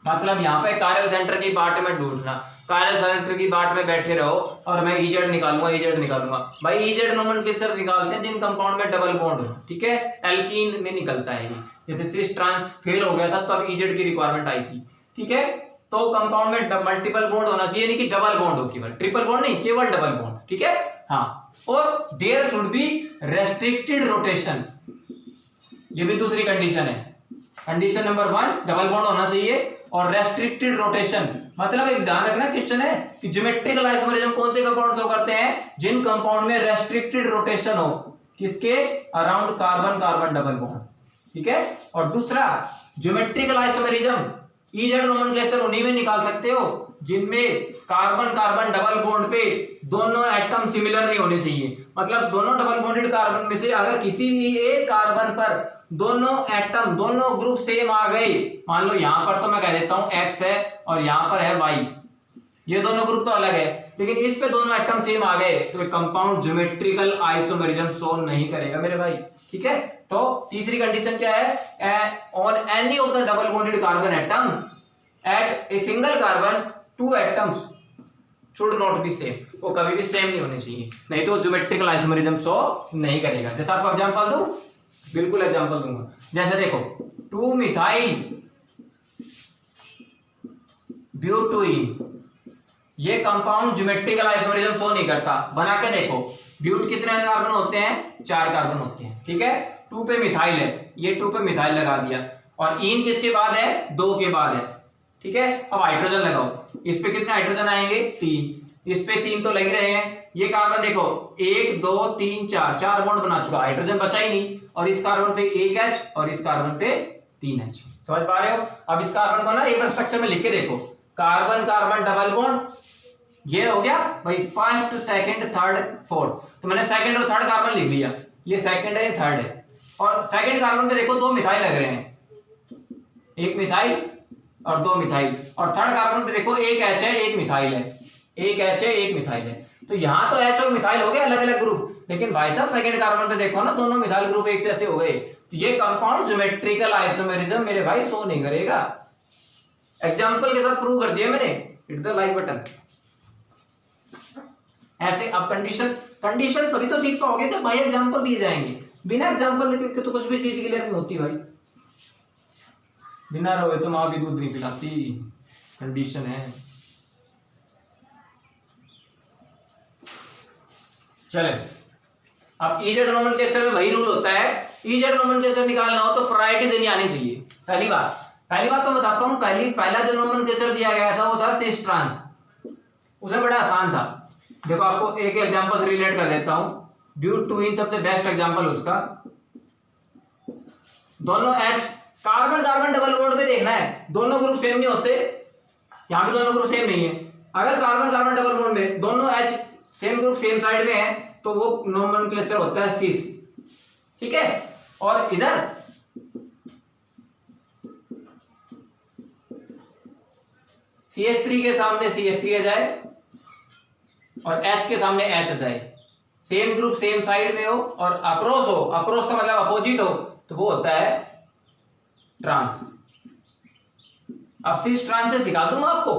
मतलब यहाँ पे कायरल सेंटर की बात में ढूंढना, कायरल सेंटर की बात में बैठे रहो और मैं ईजेड निकालूंगा, ईजेड निकालूंगा। भाई ईजेड नोमेनक्लेचर निकालते हैं जिन कंपाउंड में डबल बॉन्ड हो, ठीक है, एल्कीन में निकलता है ये। जैसे सिस ट्रांस फेल हो गया था तो अब ईजेड की रिक्वायरमेंट आई थी, ठीक है। तो कंपाउंड में मल्टीपल बॉन्ड होना चाहिए, नहीं कि डबल बॉन्ड हो, केवल ट्रिपल बॉन्ड नहीं, केवल डबल बॉन्ड, ठीक है। हाँ, और there should be restricted rotation, ये भी दूसरी कंडीशन है। कंडीशन नंबर 1 डबल बॉन्ड होना चाहिए और रेस्ट्रिक्टेड रोटेशन, मतलब एक ध्यान रखना क्वेश्चन है कि ज्योमेट्रिकल आइसोमरिज्म कौन से कंपाउंड शो करते हैं, जिन कंपाउंड में रेस्ट्रिक्टेड रोटेशन हो, किसके around carbon carbon double bond, ठीक है। और दूसरा ज्योमेट्रिकल आइसोमरिज्म ईजेड नोमेनक्लेचर उन्हीं में निकाल सकते हो जिनमें कार्बन कार्बन डबल बॉन्ड पे दोनों एटम सिमिलर नहीं होने चाहिए, मतलब दोनों डबल बॉन्डेड कार्बन में से अगर किसी भी एक कार्बन पर दोनों एटम दोनों ग्रुप सेम आ गए, मान लो यहां पर तो मैं कह देता हूं एक्स है और यहां पर है वाई, ये दोनों ग्रुप तो अलग है, लेकिन इस पे दोनों एटम सेम आ गए तो एक कंपाउंड ज्योमेट्रिकल आइसोमरिज्म शो नहीं करेगा मेरे भाई, ठीक है। तो तीसरी कंडीशन क्या है, on any of the double bonded carbon atom at a single carbon 2 atoms should not be same, वो कभी भी सेम नहीं होने चाहिए, नहीं तो ज्योमेट्रिकल आइसोमरिज्म शो नहीं करेगा। जैसे आपको एग्जांपल दूं, बिल्कुल एग्जांपल दूंगा, जैसे देखो 2 मिथाइल ब्यूटेन, ये कंपाउंड ज्योमेट्रिकल आइसोमरिज्म शो नहीं करता, बना के देखो। ब्यूट कितने कार्बन होते हैं, 4 कार्बन होते हैं, ठीक है। 2 पे मिथाइल है, ये 2 पे मिथाइल लगा दिया, और इन किसके बाद है, 2 के बाद है, ठीक है। अब हाइड्रोजन लगाओ, इस पे कितने हाइड्रोजन आएंगे, 3, इस पे 3 तो लग रहे हैं। ये कार्बन देखो 1 2 3 4 बॉन्ड बना चुका, हाइड्रोजन बचा ही नहीं, और इस कार्बन पे 1 H और इस कार्बन पे 3 H, समझ पा रहे हो। अब इस कार्बन को ना एक बार स्ट्रक्चर में लिख के देखो, कार्बन कार्बन डबल बॉन्ड, ये हो गया भाई फर्स्ट सेकंड थर्ड फोर्थ, तो मैंने सेकंड और थर्ड कार्बन लिख लिया, ये सेकंड है ये थर्ड है, और सेकंड कार्बन पे देखो 2 मिथाइल लग रहे हैं, 1 मिथाइल और 2 मिथाइल, और थर्ड कार्बन पे देखो 1 H है 1 मिथाइल है, 1 H है 1 मिथाइल है, तो यहां तो H और मिथाइल हो गए अलग अलग ग्रुप, लेकिन भाई साहब सेकंड कार्बन पे देखो ना दोनों मिथाइल ग्रुप एक जैसे हो गए, तो ये कंपाउंड ज्योमेट्रिकल आइसोमरिज्म मेरे भाई शो नहीं करेगा। एग्जांपल के साथ प्रूव कर दिया मैंने, हिट द लाइक बटन। ऐसे अब कंडीशन तभी तो सीख पाओगे जब भाई एग्जांपल दिए जाएंगे, बिना एग्जांपल के तो कुछ भी चीज क्लियर नहीं होती भाई, बिना रोए तो माँ भी दूध नहीं पिलाती, कंडीशन है। चले अब ईजेड नोमेनक्लेचर में वही रूल होता है, ईजेड नोमेनक्लेचर निकालना हो तो प्रायोरिटी देनी आनी चाहिए। पहली बात तो बताता हूं, पहला जो नोमेनक्लेचर दिया गया था वो था सिस ट्रांस, उसे बड़ा आसान था। देखो आपको एक एग्जांपल से रिलेट कर देता हूं, ब्यूटेन सबसे बेस्ट एग्जांपल उसका, दोनों H carbon carbon double bond पे देखना है, दोनों ग्रुप सेम नहीं होते, यहां पे दोनों ग्रुप सेम नहीं है। अगर कार्बन कार्बन डबल बॉन्ड में दोनों H same group same side में है तो वो नोमेनक्लेचर होता है सिस, ठीक है। और इधर CH3 के सामने CH3 आ जाए और H के सामने H आ जाए, सेम ग्रुप सेम साइड में हो और अक्रॉस हो, अक्रॉस का मतलब अपोजिट हो, तो वो होता है ट्रांस। अब सिस ट्रांस से सिखा दूं आपको,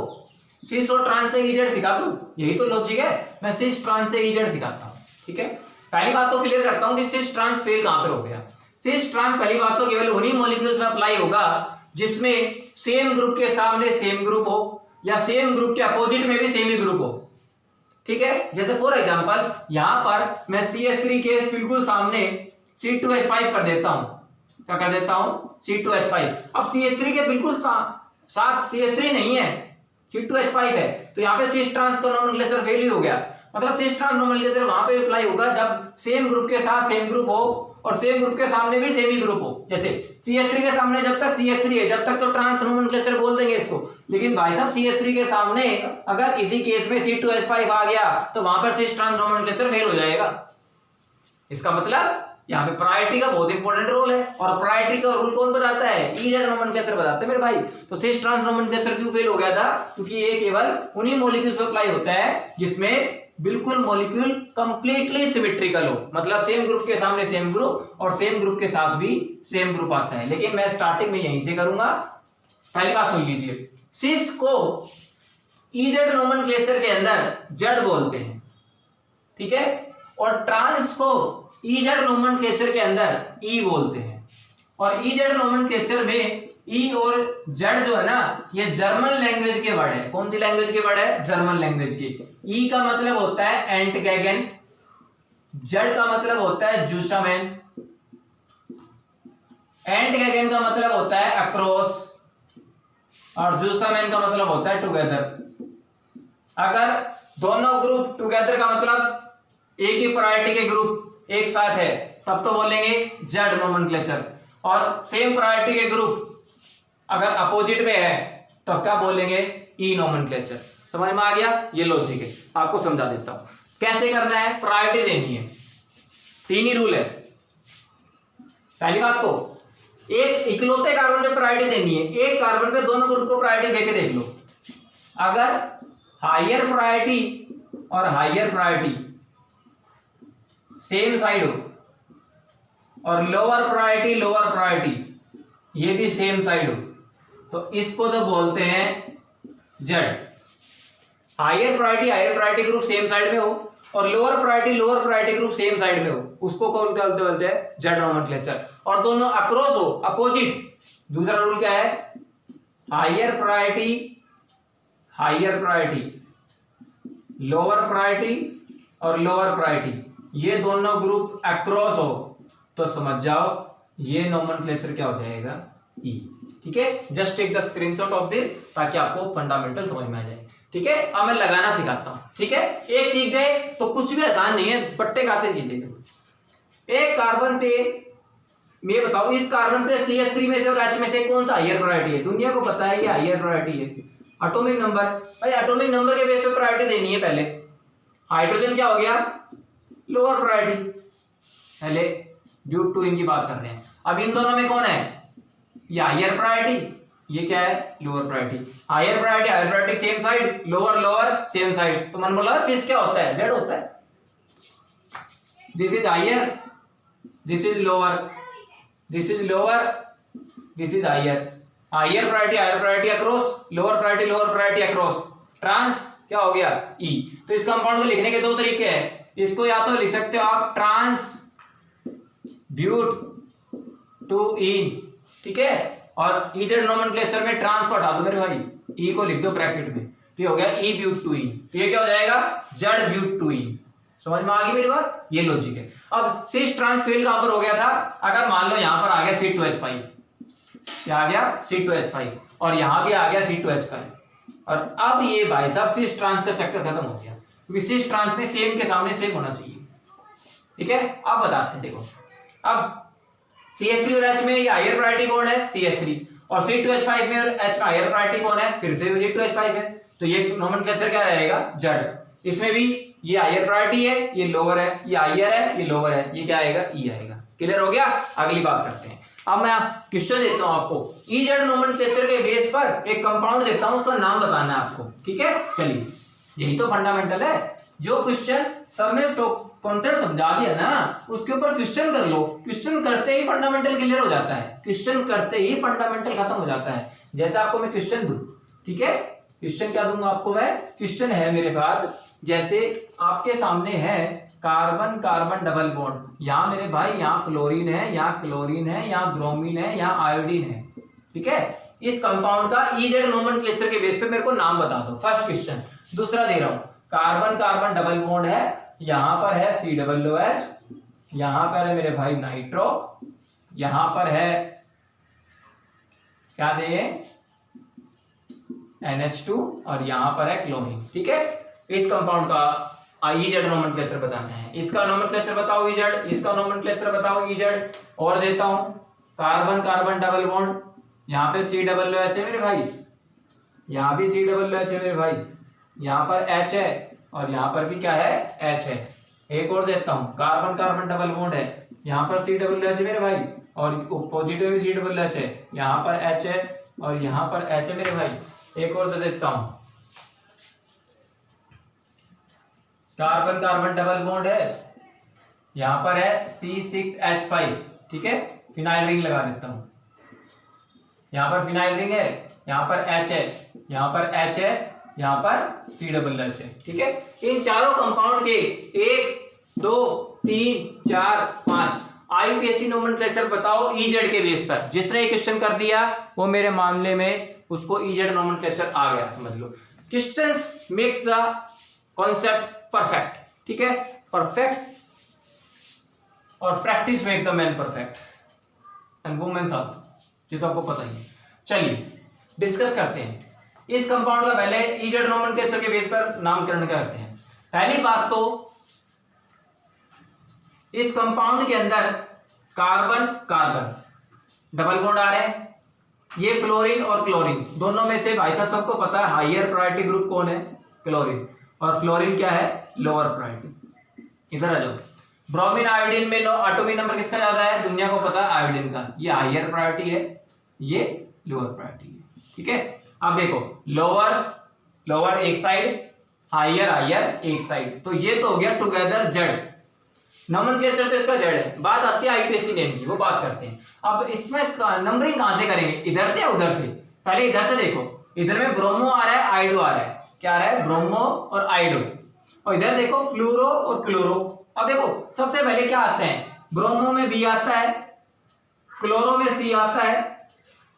सिस और ट्रांस से इजेड सिखा दूं, यही तो लॉजिक है। मैं सिस ट्रांस से इजेड सिखाता हूं, ठीक है। पहली बात तो क्लियर करता हूं कि सिस ट्रांस फेल कहां पर हो गया। सिस ट्रांस पहली बात तो केवल उन्हीं मॉलिक्यूल्स में अप्लाई होगा जिसमें सेम ग्रुप के सामने सेम ग्रुप हो या सेम ग्रुप के अपोजिट में भी सेम ही ग्रुप हो, ठीक है। जैसे फॉर एग्जांपल यहां पर मैं CH3 के बिल्कुल सामने C2H5 कर देता हूं, क्या कर देता हूं, C2H5। अब CH3 के बिल्कुल साथ CH3 नहीं है, C2H5 है, तो यहाँ पे सिस ट्रांस का नोमेनक्लेचर फेल ही हो गया। मतलब सिस ट्रांस नोमेनक्लेचर वहां पे अप्लाई होगा जब सेम ग्रुप के साथ सेम ग्रुप हो और सेम ग्रुप के सामने भी सेम ही ग्रुप हो। जैसे CH3 के सामने जब तक CH3 है, जब तक तो ट्रांस नोमेनक्लेचर बोल देंगे इसको, लेकिन भाई साहब CH3 के सामने अगर किसी केस में C2H5 आ गया तो वहां पर सिस ट्रांस नोमेनक्लेचर फेल हो जाएगा। इसका मतलब यहाँ पे प्रायोरिटी का बहुत इंपॉर्टेंट रोल है, और प्रायोरिटी का रूल कौन बताता है, इजेड नोमेनक्लेचर बताते हैं मेरे भाई। तो सिस ट्रांस नोमेनक्लेचर क्यों फेल हो गया था, क्योंकि ये केवल उन्हीं मॉलिक्यूल्स पे अप्लाई होता है जिसमें बिल्कुल मॉलिक्यूल कंप्लीटली सिमेट्रिकल हो, मतलब सेम ग्रुप के सामने सेम ग्रुप और सेम ग्रुप के साथ भी सेम ग्रुप आता है। लेकिन मैं स्टार्टिंग में यहीं से करूंगा। पहली बात सुन लीजिए, सिस को इजेड नोमेनक्लेचर के अंदर जेड बोलते हैं, ठीक है, और ट्रांस को इजेड नोमेनक्लेचर के अंदर ई बोलते हैं। और इजेड नोमेनक्लेचर में ई और जेड जो है ना, ये जर्मन लैंग्वेज के वर्ड है। कौन सी लैंग्वेज के वर्ड है, जर्मन लैंग्वेज की। ई का मतलब होता है एंटगेगन, जेड का मतलब होता है जूसामैन, एंटगेगन का मतलब होता है अक्रॉस, और जूसामैन का मतलब होता है टुगेदर। अगर दोनों ग्रुप टुगेदर का मतलब एक ही प्रायोरिटी के ग्रुप एक साथ है, तब तो बोलेंगे जेड नोमेनक्लेचर, और सेम प्रायोरिटी के ग्रुप अगर अपोजिट में है तो क्या बोलेंगे, ई नोमेनक्लेचर। समझ में आ गया, ये लॉजिक है। आपको समझा देता हूं कैसे करना है। प्रायोरिटी देनी है, तीन ही रूल है। पहली बात तो एक इकलौते कार्बन पे प्रायोरिटी देनी है, एक कार्बन पे दोनों ग्रुप को प्रायोरिटी देके देख लो। अगर हायर प्रायोरिटी और हायर प्रायोरिटी सेम साइड हो और लोअर प्रायोरिटी ये भी सेम साइड हो, तो इसको तो बोलते हैं Z. Higher priority group same side में हो और lower priority group same side में हो, उसको कौन बोलते हैं, जेड नोमेनक्लेचर। और दोनों अक्रॉस हो, अपोजिट। दूसरा रूल क्या है, हायर प्रायोरिटी लोअर प्रायोरिटी और लोअर प्रायोरिटी, ये दोनों ग्रुप अक्रॉस हो तो समझ जाओ ये नोमेनक्लेचर क्या हो जाएगा, ई। ठीक है, just take the screenshot of this ताकि आपको फंडामेंटल समझ में आ जाए। ठीक है, अब मैं लगाना सिखाता हूं। ठीक है, एक सीख गए तो कुछ भी आसान नहीं है, पट्टे खाते चलिए। एक कार्बन पे मैं बताओ, इस कार्बन पे CH3 में से और H में से कौन सा हायर प्रायोरिटी है, दुनिया को पता है ये हायर प्रायोरिटी है। एटॉमिक नंबर, भाई एटॉमिक नंबर के बेस पे प्रायोरिटी देनी है। पहले हाइड्रोजन क्या हो गया, लोअर प्रायोरिटी, पहले ब्यूटेन की बात कर रहे हैं। अब इन दोनों में कौन है, ये हायर प्रायोरिटी, ये क्या है, lower priority. Higher priority same side, lower same side, तो मन बोला सिस क्या होता है, जेड होता है। This is higher, this is lower, this is lower, this is higher. Higher priority across, lower priority across. Trans क्या हो गया, ई। तो इस कंपाउंड को लिखने के दो तरीके हैं। इसको या तो लिख सकते हो आप ट्रांस ब्यूट टू ई, ठीक है, और इजेड नोमेनक्लेचर में ट्रांस को हटा दो मेरे भाई, ई को लिख दो ब्रैकेट में, तो ये हो गया ई ब्यूट टू ई। तो ये क्या हो जाएगा, जेड ब्यूट टू ई। समझ में आ गई मेरी बात, ये लॉजिक है। अब सिस ट्रांस फेल कहां पर हो गया था, अगर मान लो यहां पर आ गया C2H5, क्या आ गया C2H5, और यहां भी आ गया C2H5, और अब ये भाई साहब सिस ट्रांस का चक्कर खत्म हो गया, क्योंकि सिस ट्रांस में सेम के सामने सेम होना चाहिए। ठीक है, अब बताते हैं, देखो अब CH3 और H में ये हायर प्रायोरिटी कौन है, CH3, और C2H5 में और H में हायर प्रायोरिटी कौन है, फिर से C2H5 है, तो ये नोमेनक्लेचर क्या रहेगा, जेड। इसमें भी ये हायर प्रायोरिटी है, ये लोअर है, ये हायर है, ये लोअर है, ये क्या आएगा, ई आएगा। क्लियर हो गया, अगली बात करते हैं। अब मैं क्वेश्चन देता हूं आपको, इजेड नोमेनक्लेचर के बेस पर एक कंपाउंड देता हूं, उसका नाम बताना है आपको। ठीक है, चलिए, यही तो फंडामेंटल है। जो क्वेश्चन सबने कॉन्सेप्ट समझा दिया ना, उसके ऊपर क्वेश्चन कर लो। क्वेश्चन करते ही फंडामेंटल क्लियर हो जाता है, क्वेश्चन करते ही फंडामेंटल खत्म हो जाता है। जैसे आपको मैं क्वेश्चन दूं, ठीक है, क्वेश्चन क्या दूंगा आपको मैं, क्वेश्चन है मेरे पास, जैसे आपके सामने है कार्बन कार्बन डबल बॉन्ड, यहाँ मेरे भाई यहाँ फ्लोरीन है, यहाँ क्लोरीन है, यहाँ ब्रोमीन है, यहाँ आयोडीन है, ठीक है। इस कंपाउंड का इजेड नोमेनक्लेचर के बेस पे मेरे को नाम बता दो, फर्स्ट क्वेश्चन। दूसरा दे रहा हूं, कार्बन कार्बन डबल बॉन्ड है, यहां पर है COOH, यहां पर है मेरे भाई नाइट्रो, यहां पर है क्या देंगे NH2 और यहां पर है क्लोरीन, ठीक है। इस कंपाउंड का इजेड नोमेनक्लेचर बताना है। इसका नोमेनक्लेचर बताओ इजेड, इसका नोमेनक्लेचर बताओ इजेड। और देता हूं कार्बन कार्बन डबल बॉन्ड, यहाँ पे COOH है मेरे भाई, यहाँ भी COOH है मेरे भाई, यहाँ पर H है और यहाँ पर भी क्या है H है। एक और देता हूँ, कार्बन कार्बन डबल बॉन्ड है, यहाँ पर COOH है मेरे भाई और अपोजिट में भी COOH है, यहाँ पर H है और यहाँ पर H है मेरे भाई। एक और दे देता हूँ, कार्बन कार्बन डबल बॉन्ड है, यहाँ पर है C6H5, ठीक है, फिनाइल रिंग लगा देता हूँ, यहाँ पर फिनाइल रिंग है, यहाँ पर H है, यहाँ पर H है, यहाँ पर COOH है, ठीक है। इन चारों कंपाउंड के 1 2 3 4 5 आईयूपीएसी नोमेनक्लेचर बताओ इजेड के बेस पर। जिसने क्वेश्चन कर दिया वो मेरे मामले में उसको इजेड नोमेनक्लेचर आ गया, समझ लो। Questions makes the concept perfect, ठीक है, परफेक्ट, और practice make the man perfect and women also, ये तो आपको पता ही है। चलिए डिस्कस करते हैं इस कंपाउंड का। पहले इजेड नोमेनक्लेचर के बेस पर नामकरण करते हैं। पहली बात तो इस कंपाउंड के अंदर कार्बन कार्बन डबल बॉन्ड आ रहे हैं, ये फ्लोरीन और क्लोरीन दोनों में से भाई साहब सबको पता है हायर प्रायोरिटी ग्रुप कौन है, क्लोरीन, और फ्लोरीन क्या है, लोअर प्रायोरिटी। इधर आ जाओ, ब्रोमीन आयोडीन में एटॉमिक नंबर किसका ज्यादा है, दुनिया को पता है आयोडीन का, ये हायर प्रायोरिटी है, ये लोअर प्रायोरिटी है, ठीक है। अब देखो लोअर लोअर एक साइड, हायर हायर एक साइड, तो ये तो हो गया टुगेदर जेड, नोमेनक्लेचर तो इसका जेड है। बात आती है आईयूपीएसी नेम की, वो बात करते हैं। अब इसमें नंबरिंग कहां से करेंगे, इधर से या उधर से? पहले इधर से देखो, इधर में ब्रोमो आ रहा है, आइडो आ रहा है, क्या आ रहा है, ब्रोमो और आइडो, और इधर देखो फ्लूरो और क्लोरो। अब देखो सबसे पहले क्या आते हैं, ब्रोमो में बी आता है, क्लोरो में सी आता है,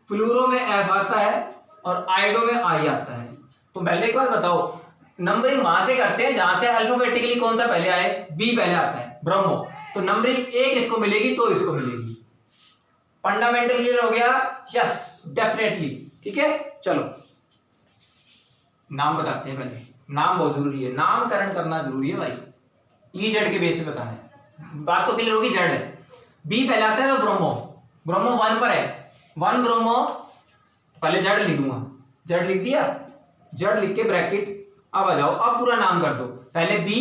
फ्लूरो में एफ आता है और आइडो में आई आता है। तो पहले एक बात बताओ, नंबरिंग वहां से करते हैं जहां से अल्फाबेटिकली कौन सा पहले आए, बी पहले आता है, ब्रोमो, तो नंबरिंग एक इसको मिलेगी तो इसको मिलेगी। फंडामेंटल क्लियर हो गया, यस डेफिनेटली, ठीक है। चलो नाम बताते हैं, पहले नाम बहुत जरूरी है, नामकरण करना जरूरी है भाई, ई जेड के बेस पे बताना है। बात तो क्लियर होगी, जेड है, बी पहले आता है तो ब्रोमो, ब्रोमो 1 पर है, 1 ब्रोमो, पहले जेड लिख दूंगा, जेड लिख दिया, जेड लिख के ब्रैकेट, अब आ जाओ, अब पूरा नाम कर दो, पहले बी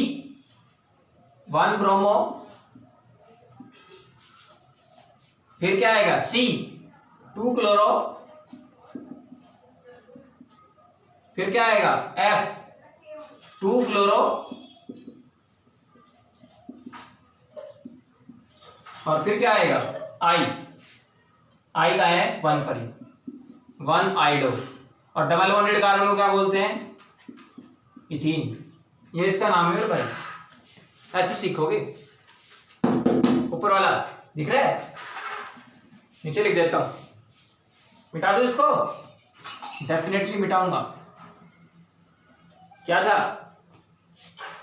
1 ब्रोमो, फिर क्या आएगा सी 2 क्लोरो, फिर क्या आएगा एफ 2 फ्लोरो, और फिर क्या आएगा आई, आई का है 1 पर ही, 1 आइडो, और डबल बॉन्डेड कार्बन को क्या बोलते हैं, इथीन, ये इसका नाम है भाई, ऐसे सीखोगे। ऊपर वाला दिख रहा है, नीचे लिख देता हूं, मिटा दो इसको, डेफिनेटली मिटाऊंगा। क्या था,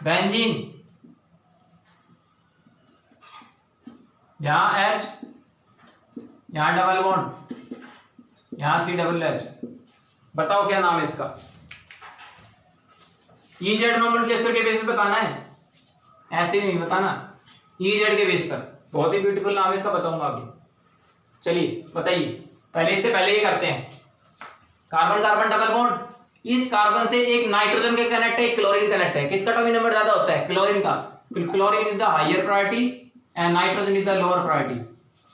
बेंजीन, यहां H, यहां डबल बॉन्ड, यहां COOH, बताओ क्या नाम है इसका, इजेड नोमेनक्लेचर के बेस पे बताना है, ऐसे नहीं बताना, इजेड के बेस पर। बहुत ही ब्यूटीफुल नाम है इसका, बताऊंगा अभी। चलिए बताइए, पहले इससे पहले ये करते हैं, कार्बन कार्बन डबल बॉन्ड, इस कार्बन से एक नाइट्रोजन के कनेक्ट है, एक क्लोरीन कनेक्ट है, किसका एटॉमिक नंबर ज्यादा होता है, क्लोरीन का, chlorine is the higher priority and nitrogen is the lower priority.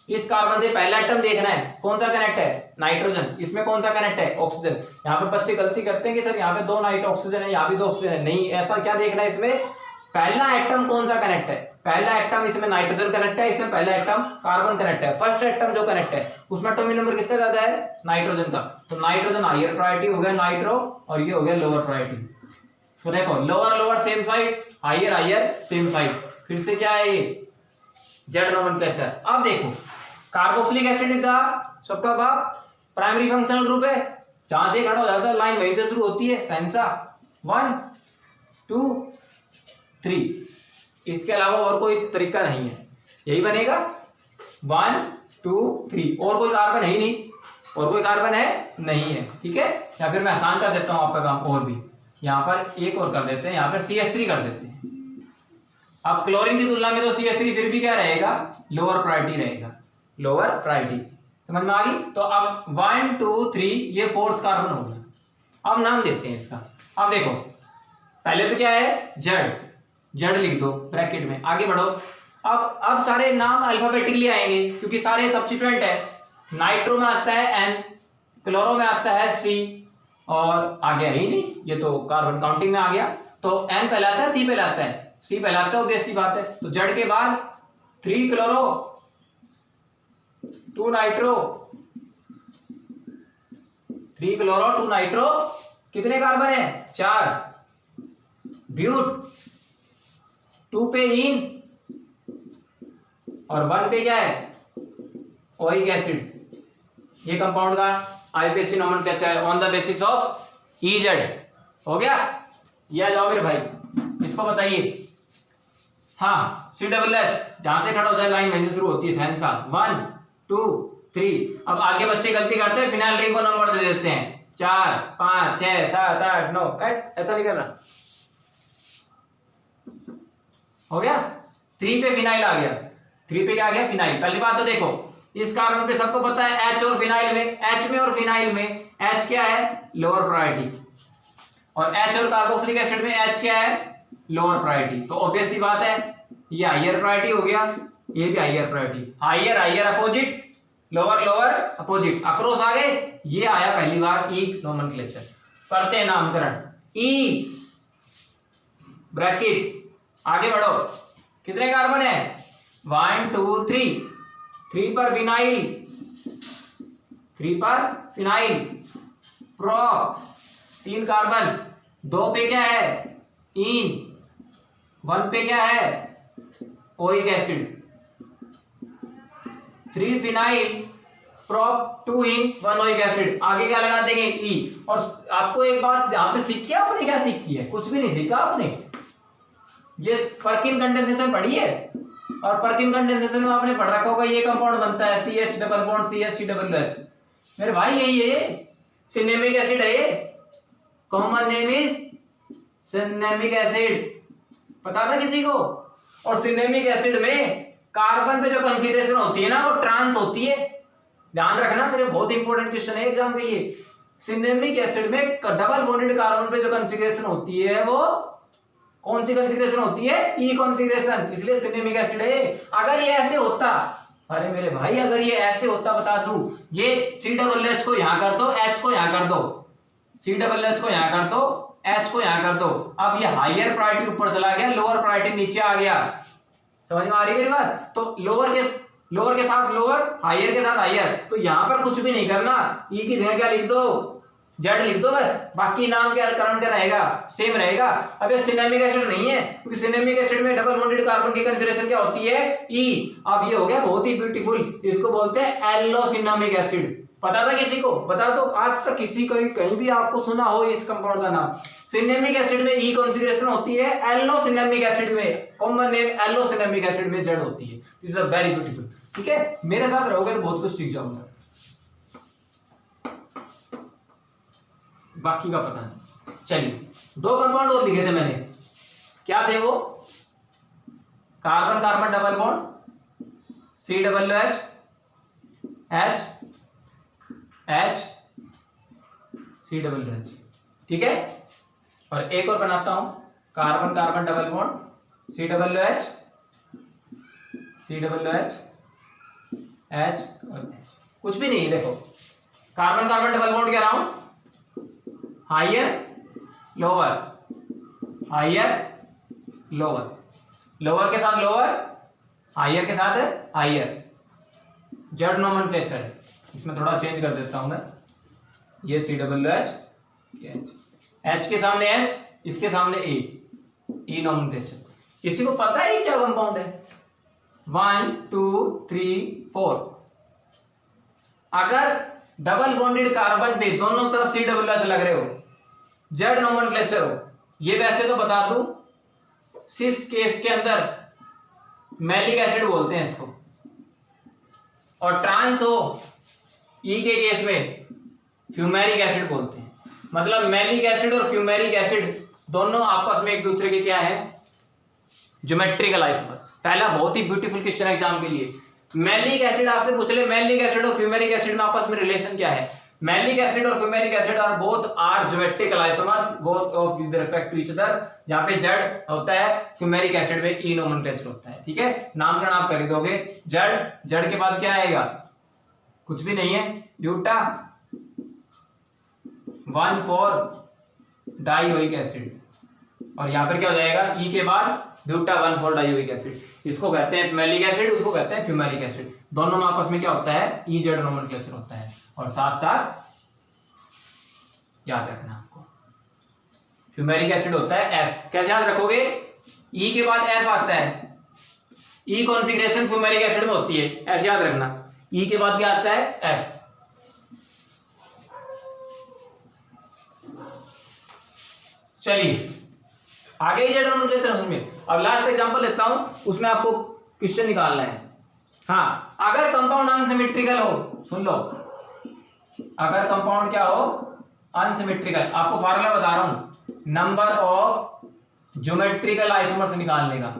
इस कार्बन से पहला एटम देखना है, कौन सा कनेक्ट है, नाइट्रोजन, इसमें कौन सा कनेक्ट है, ऑक्सीजन। यहाँ पे बच्चे गलती करते हैं कि सर यहाँ पे 2 ऑक्सीजन है, यहाँ भी 2 ऑक्सीजन है, नहीं, ऐसा क्या देखना है इसमें, पहला एटम कौन सा कनेक्ट है, पहला एटम इसमें नाइट्रोजन कनेक्ट है, इसमें पहला एटम कार्बन कनेक्ट है। फर्स्ट एटम जो कनेक्ट है उसमें एटॉमिक नंबर किसका ज्यादा है, नाइट्रोजन का, तो नाइट्रोजन हायर प्रायोरिटी हो गया नाइट्रो, और ये हो गया लोअर प्रायोरिटी। तो देखो lower lower same side, higher higher same side, फिर से क्या है ये जेड नोमेनक्लेचर। अब देखो कार्बोक्सिलिक एसिड इज द सबका बाप प्राइमरी फंक्शनल ग्रुप है, जहां से खड़ा हो जाता है लाइन वहीं से शुरू होती है, सेंसा 1 2 3, इसके अलावा और कोई तरीका नहीं है, यही बनेगा 1 2 3, और कोई कार्बन है ही नहीं, और कोई कार्बन है नहीं है, ठीक है। या फिर मैं आसान कर देता हूं आपका काम और भी, यहां पर एक और कर देते हैं, यहां पर CH3 कर देते हैं। अब क्लोरीन की तुलना में तो CH3 फिर भी क्या रहेगा, लोअर प्रायोरिटी रहेगा, लोअर प्रायोरिटी, समझ में आ गई। तो अब 1 2 3 ये फोर्थ कार्बन हो गया। अब नाम देते हैं इसका। अब देखो पहले तो क्या है जेड, जेड लिख दो ब्रैकेट में, आगे बढ़ो। अब सारे नाम अल्फाबेटिकली आएंगे क्योंकि सारे सब्स्टिट्यूएंट है। नाइट्रो में आता है N, क्लोरो में आता है C, और आगे है ही नहीं, ये तो कार्बन काउंटिंग में आ गया। तो N पहले आता है, C पहले आता है, C पहले आता है, ऑब्वियस सी बात है। तो जेड के बाद 3 क्लोरो 2 नाइट्रो, 3 क्लोरो 2 नाइट्रो, कितने कार्बन है 4, ब्यूट 2 पे इन, और 1 पे क्या है ओइक एसिड। ये कंपाउंड का आईपीएसी नोमेनक्लेचर है on the basis of EZ। हो गया, ये आ जाओ मेरे भाई, इसको बताइए। हाँ COOH, जहां से खड़ा होता है लाइन वहीं से शुरू होती है, सेंसा 1 2 3। अब आगे बच्चे गलती करते हैं, फिनाइल रिंग को नंबर दे देते हैं 4 5 6 7 8 9, ऐसा नहीं करना। हो गया, 3 पे फिनाइल आ गया, 3 पे क्या आ गया फिनाइल। पहली बात तो देखो इस कार्बन पे सबको पता है H और फिनाइल में, H में और फिनाइल में H क्या है लोअर प्रायोरिटी, और H और कार्बोक्सिलिक एसिड में H क्या है लोअर प्रायोरिटी। तो ऑब्वियस सी बात है ये हायर प्रायोरिटी हो गया, ये भी higher priority, higher higher opposite, lower lower opposite, across आ गए। ये आया पहली बार ई नोमेनक्लेचर। करते हैं नामकरण, ई ब्रैकेट, आगे बढ़ो, कितने कार्बन है 1 2 3, 3 पर फिनाइल, 3 पर फिनाइल, प्रोप 3 कार्बन, 2 पे क्या है इन, 1 पे क्या है ओइक एसिड, 3 फिनाइल प्रोप 2 इन 1 ओइक एसिड, आगे क्या लगा देंगे ई। और आपको एक बात यहाँ पे सीखी है आपने, क्या सीखी है, कुछ भी नहीं सीखा आपने, ये पर्किन कंडेंसेशन पढ़ी है, और पर्किन कंडेंसेशन में आपने पढ़ रखा होगा ये कंपाउंड बनता है CH डबल बॉन्ड CH2OH। मेरे भाई यही है, सिनेमिक एसिड है ये, common name is cinnamic acid, पता था किसी को। और सिनेमिक एसिड में कार्बन पे जो कॉन्फ़िगरेशन होती है ना वो ट्रांस होती है, ध्यान रखना, मेरे बहुत इंपॉर्टेंट क्वेश्चन है एग्जाम के लिए। सिनेमिक एसिड में डबल बॉन्डेड कार्बन पे जो कॉन्फ़िगरेशन होती है वो कौन सी कॉन्फ़िगरेशन होती है, ई कॉन्फ़िगरेशन, इसलिए सिनेमिक एसिड है। अगर ये ऐसे होता, अरे मेरे भाई अगर ये ऐसे होता, बता दूं, ये COOH को यहां कर दो, H को यहां कर दो, COOH को यहां कर दो, H को यहां कर दो, अब ये हायर प्रायोरिटी ऊपर चला गया, लोअर प्रायोरिटी नीचे आ गया, समझ में आ रही मेरी बात। तो लोअर के साथ लोअर, हायर के साथ हायर, तो यहां पर कुछ भी नहीं करना, ई की जगह क्या लिख दो जेड लिख दो बस, बाकी नाम क्या करंट क्या रहेगा सेम रहेगा। अब ये सिनेमिक एसिड नहीं है क्योंकि सिनेमिक एसिड में डबल बॉन्डेड कार्बन की कॉन्फ़िगरेशन क्या होती है ई। अब ये हो गया बहुत ही ब्यूटीफुल, इसको बोलते हैं एल्लोसिनेमिक एसिड। पता था किसी को, बता दो आज तक किसी को कहीं भी आपको सुना हो इस कंपाउंड का नाम। सिनेमिक एसिड में ई कॉन्फ़िगरेशन होती है, एल्लोसिनेमिक एसिड में कॉमन नेम एल्लोसिनेमिक एसिड में जेड होती है। दिस इज वेरी ब्यूटीफुल, ठीक है, मेरे साथ रहोगे तो बहुत कुछ सीख जाओगे, बाकी का पता नहीं। चलिए 2 कंपाउंड और लिखे थे मैंने, क्या थे वो, carbon carbon double bond COOH H H COOH, ठीक है। और एक और बनाता हूं, carbon carbon double bond COOH H और H, कुछ भी नहीं, देखो कार्बन कार्बन डबल बॉन्ड कह रहा हूं, higher lower, higher lower, lower के साथ लोअर, हायर के साथ हायर, जेड नोमेनक्लेचर है। इसमें थोड़ा चेंज कर देता हूं मैं, ये COOH, H के सामने H, इसके सामने E नोमेनक्लेचर। किसी को पता है क्या कंपाउंड है? 1 2 3 4। अगर डबल बॉन्डेड कार्बन पे दोनों तरफ COOH लग रहे हो, जेड नोमेनक्लेचर हो, ये वैसे तो बता दूं सिस केस के अंदर मैलिक एसिड बोलते हैं इसको, और ट्रांस हो ई के केस में फ्यूमेरिक एसिड बोलते हैं। मतलब मैलिक एसिड और फ्यूमेरिक एसिड दोनों आपस में एक दूसरे के क्या है? Geometrical isomers. पहला बहुत ही ब्यूटीफुल क्वेश्चन एग्जाम के लिए, मैलिक एसिड आपसे पूछ ले मैलिक एसिड और फ्यूमेरिक एसिड में आपस में रिलेशन क्या है? मैलिक एसिड और fumaric acid are both are geometrical isomers both of with respect to each other. यहाँ पे जेड होता है, फ्यूमेरिक एसिड में ई नोमेनक्लेचर होता है। ठीक है, नामकरण आप कर दोगे। जेड, जेड के बाद क्या आएगा? कुछ भी नहीं है, ब्यूटा 1,4 डाइओइक एसिड, और यहां पर क्या हो जाएगा? ई के बाद ब्यूटा 1,4 डाइओइक एसिड। इसको कहते हैं मैलिक एसिड, उसको कहते हैं फ्यूमेरिक एसिड। दोनों में आपस में क्या होता है? ई जेड नोमेनक्लेचर होता है। और साथ साथ याद रखना आपको, फ्यूमेरिक एसिड होता है एफ। कैसे याद रखोगे? ई के बाद एफ आता है, ई कॉन्फ़िगरेशन फ्यूमेरिक एसिड में होती है, ऐसे याद रखना। ई के बाद क्या आता है? एफ। चलिए आगे ही जेड नोमेनक्लेचर में। अब लास्ट एग्जांपल लेता हूं, उसमें आपको क्वेश्चन निकालना है। हाँ, अगर कंपाउंड अनसिमेट्रिकल हो, सुन लो, अगर कंपाउंड क्या हो? अनसिमेट्रिकल। आपको फार्मूला बता रहा हूं, नंबर ऑफ ज्योमेट्रिकल आइसोमर्स निकालने का,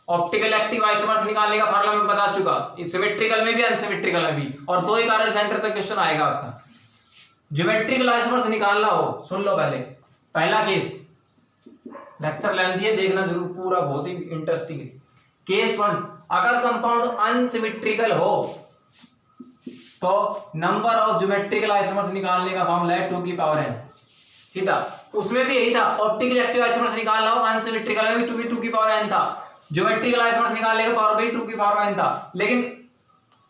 ऑप्टिकल एक्टिव आइसोमर्स निकालने का फार्मूला मैं बता चुका, सिमेट्रिकल में भी अनसिमेट्रिकल में भी, और दो ही कार्य सेंटर तक क्वेश्चन आएगा आपका। ज्योमेट्रिकल आइसोमर्स निकालना हो, सुन लो पहला केस, लेक्चर लेंथी है, देखना जरूर पूरा, बहुत ही इंटरेस्टिंग है। केस 1, अगर कंपाउंड अनसिमेट्रिकल हो तो नंबर ऑफ ज्योमेट्रिकल आइसोमर्स निकालने का फॉर्मूला है 2 की पावर n। ठीक था, उसमें भी यही था, ऑप्टिकल एक्टिव आइसोमर्स निकालना हो, अनसिमेट्रिकल में भी 2 की पावर n था, ज्योमेट्रिकल आइसोमर्स निकालने का पावर भी 2 की पावर n था। लेकिन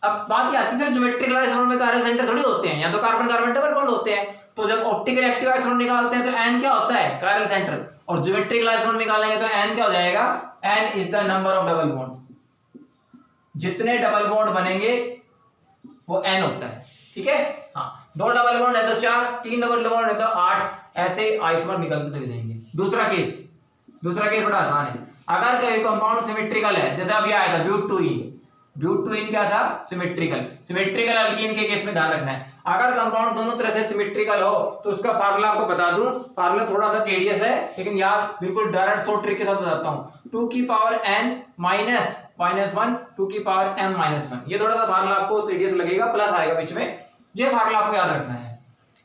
अब बात ये आती है, ज्योमेट्रिकल आइसोमर में कार्य सेंटर थोड़ी होते हैं, या तो कार्बन कार्बन डबल बॉन्ड होते हैं, तो जब ऑप्टिकल एक्टिव आइसोमर निकालते हैं तो n क्या होता है? कार्य सेंटर। और ज्योमेट्रिकल आइसोमर निकालेंगे तो n क्या हो जाएगा? n is the number of double bond. जितने डबल बॉन्ड बनेंगे वो n होता है। ठीक है, हाँ, 2 डबल बॉन्ड है तो 4, 3 डबल बॉन्ड है तो 8, ऐसे आइसोमर निकलते चले जाएंगे। दूसरा केस बड़ा आसान है, अगर कोई कंपाउंड सिमेट्रिकल है, जैसे अभी आया था ब्यूटूइन क्या था? सिमेट्रिकल अल्कीन के केस में ध्यान रखना है, अगर कंपाउंड दोनों तरह से सिमेट्रिकल हो तो उसका फार्मूला आपको बता दूं, फार्मूला थोड़ा सा टेडियस है, लेकिन यार बिल्कुल डायरेक्ट शॉर्ट ट्रिक के साथ बताता हूं। 2 की पावर n माइनस 1, 2 की पावर m माइनस 1। ये थोड़ा सा फार्मूला आपको टेडियस लगेगा, प्लस आएगा बीच में, ये फार्मूला आपको याद रखना है।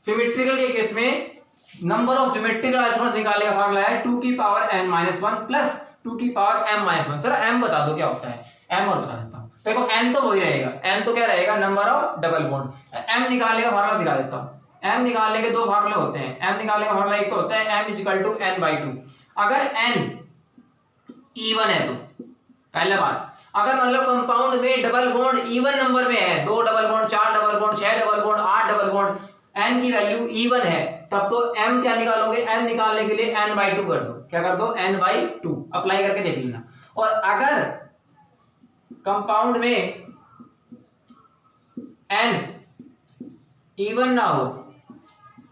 सिमेट्रिकल के केस में नंबर ऑफ ज्योमेट्रिकल आइसोमर्स निकालने का फार्मूला है 2 की पावर n माइनस 1 प्लस 2 की power m minus 1। Sir m बता दो क्या होता है? m और बता देता हूं। देखो n तो वही रहेगा, n तो क्या रहेगा? Number of double bond. m निकालने का फार्मूला दिखा देता हूं। m निकालने के 2 फार्मूले होते हैं। m निकालने का फार्मूला एक तो होता है m = n/2। अगर n इवन है तो पहला बात, अगर मतलब कंपाउंड में डबल बॉन्ड इवन नंबर में है, 2 double bond, 4 double bond, 6 double bond, 8 double bond, n की वैल्यू इवन है, तब तो m क्या निकालोगे? m निकालने के लिए n/2 कर दो। क्या कर दो? n/2 अप्लाई करके देख लेना। और अगर कंपाउंड में n इवन ना हो,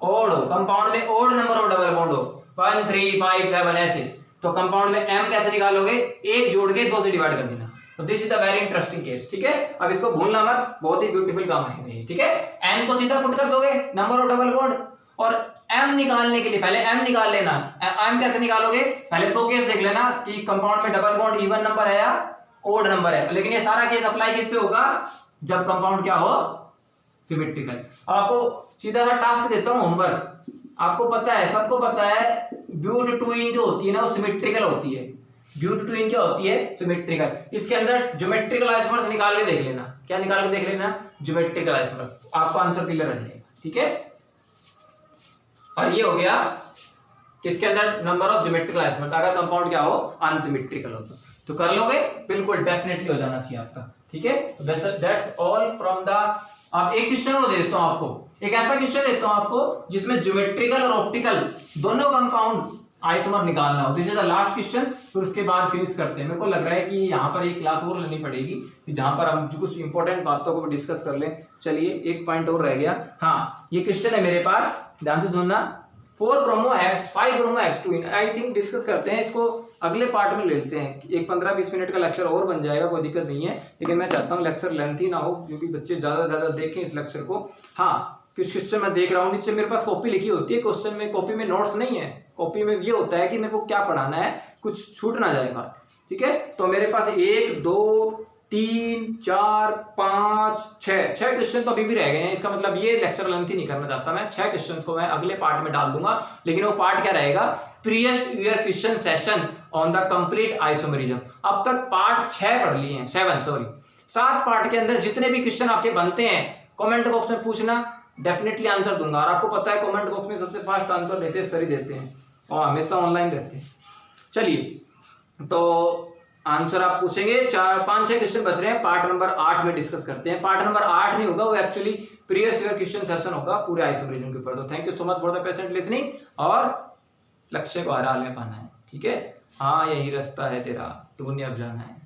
ओड हो, कंपाउंड में odd number of double bond हो, 1 3 5 7 ऐसे, तो कंपाउंड में m कैसे निकालोगे? 1 जोड़ के 2 से डिवाइड कर देना। तो this is the very interesting case. ठीक है, अब इसको भूलना मत, बहुत ही ब्यूटीफुल काम है। ठीक है, n को सीधा पुट कर दोगे, नंबर ऑफ डबल बॉन्ड, और m निकालने के लिए पहले m निकाल लेना। m कैसे निकालोगे? पहले 2 केस देख लेना कि कंपाउंड में डबल बॉन्ड इवन नंबर है या ओड नंबर है। लेकिन ये सारा केस अप्लाई किस पे होगा? जब कंपाउंड क्या हो? सिमेट्रिकल। आपको सीधा सा टास्क देता हूं, होमवर्क। आपको पता है, सबको पता है, ब्यूटटूइन जो होती है ना वो सिमेट्रिकल होती है। ब्यूटटूइन क्या होती है? सिमेट्रिकल। इसके अंदर ज्योमेट्रिकल आइसोमर्स निकाल के देख लेना। क्या निकाल के देख लेना? Geometrical isomers. आपको आंसर क्लियर आ जाएगा। ठीक है, और ये हो गया किसके अंदर? नंबर ऑफ ज्योमेट्रिकल आइसोमर्स, अगर कंपाउंड क्या हो? अनसिमेट्रिकल हो। तो कर लोगे, बिल्कुल डेफिनेटली हो जाना चाहिए आपका, ठीक है। That's all from the. अब एक क्वेश्चन और दे देता हूं आपको, एक ऐसा क्वेश्चन देता हूं आपको जिसमें ज्योमेट्रिकल और ऑप्टिकल दोनों कंपाउंड आइसोमर निकालना हो। This is the last question, फिर उसके बाद फिनिश करते हैं। मेरे को लग रहा है कि यहाँ पर एक क्लास और लेनी पड़ेगी जहां पर हम कुछ इंपॉर्टेंट बातों को भी डिस्कस कर लें। चलिए एक पॉइंट और रह गया। हाँ, ये क्वेश्चन है मेरे पास, ध्यान से सुनना। 4 bromo X 5 bromo X2 I think discuss करते हैं इसको अगले पार्ट में ले लेते हैं। एक 15-20 मिनट का लेक्चर और बन जाएगा, कोई दिक्कत नहीं है, लेकिन मैं चाहता हूँ लेक्चर लेंथी ना हो क्योंकि बच्चे ज्यादा ज्यादा देखें इस लेक्चर को। हाँ, कुछ क्वेश्चन मैं देख रहा हूँ, नीचे मेरे पास कॉपी लिखी होती है, क्वेश्चन में कॉपी में नोट्स नहीं है, कॉपी में ये होता है कि मेरे को क्या पढ़ाना है, कुछ छूट ना जाए बात, ठीक है। तो मेरे पास 1 2 3 4 5 6 क्वेश्चन तो अभी भी रह गए हैं। इसका मतलब ये लेक्चर लेंथी नहीं करना चाहता मैं, 6 क्वेश्चंस को मैं अगले पार्ट में डाल दूंगा। लेकिन वो पार्ट क्या रहेगा, previous year question session on the complete isomerism. अब तक पार्ट 6 पढ़ लिए हैं, 7 पार्ट के अंदर जितने भी क्वेश्चन आपके बनते हैं कमेंट बॉक्स में पूछना, डेफिनेटली आंसर दूंगा। और आपको पता है कमेंट बॉक्स में सबसे फास्ट आंसर देते हैं सर ही देते हैं और हमेशा ऑनलाइन रहते हैं। चलिए, तो आंसर आप पूछेंगे, 4-5-6 क्वेश्चन बच रहे हैं, पार्ट नंबर 8 में डिस्कस करते हैं। पार्ट नंबर 8 नहीं होगा, वो actually previous year question session होगा पूरे आइसोमेरिज्म के ऊपर। तो thank you so much for the patient listening, और लक्ष्य को आराम में पाना है, ठीक है। हाँ, यही रास्ता है तेरा, तूने अब जाना है।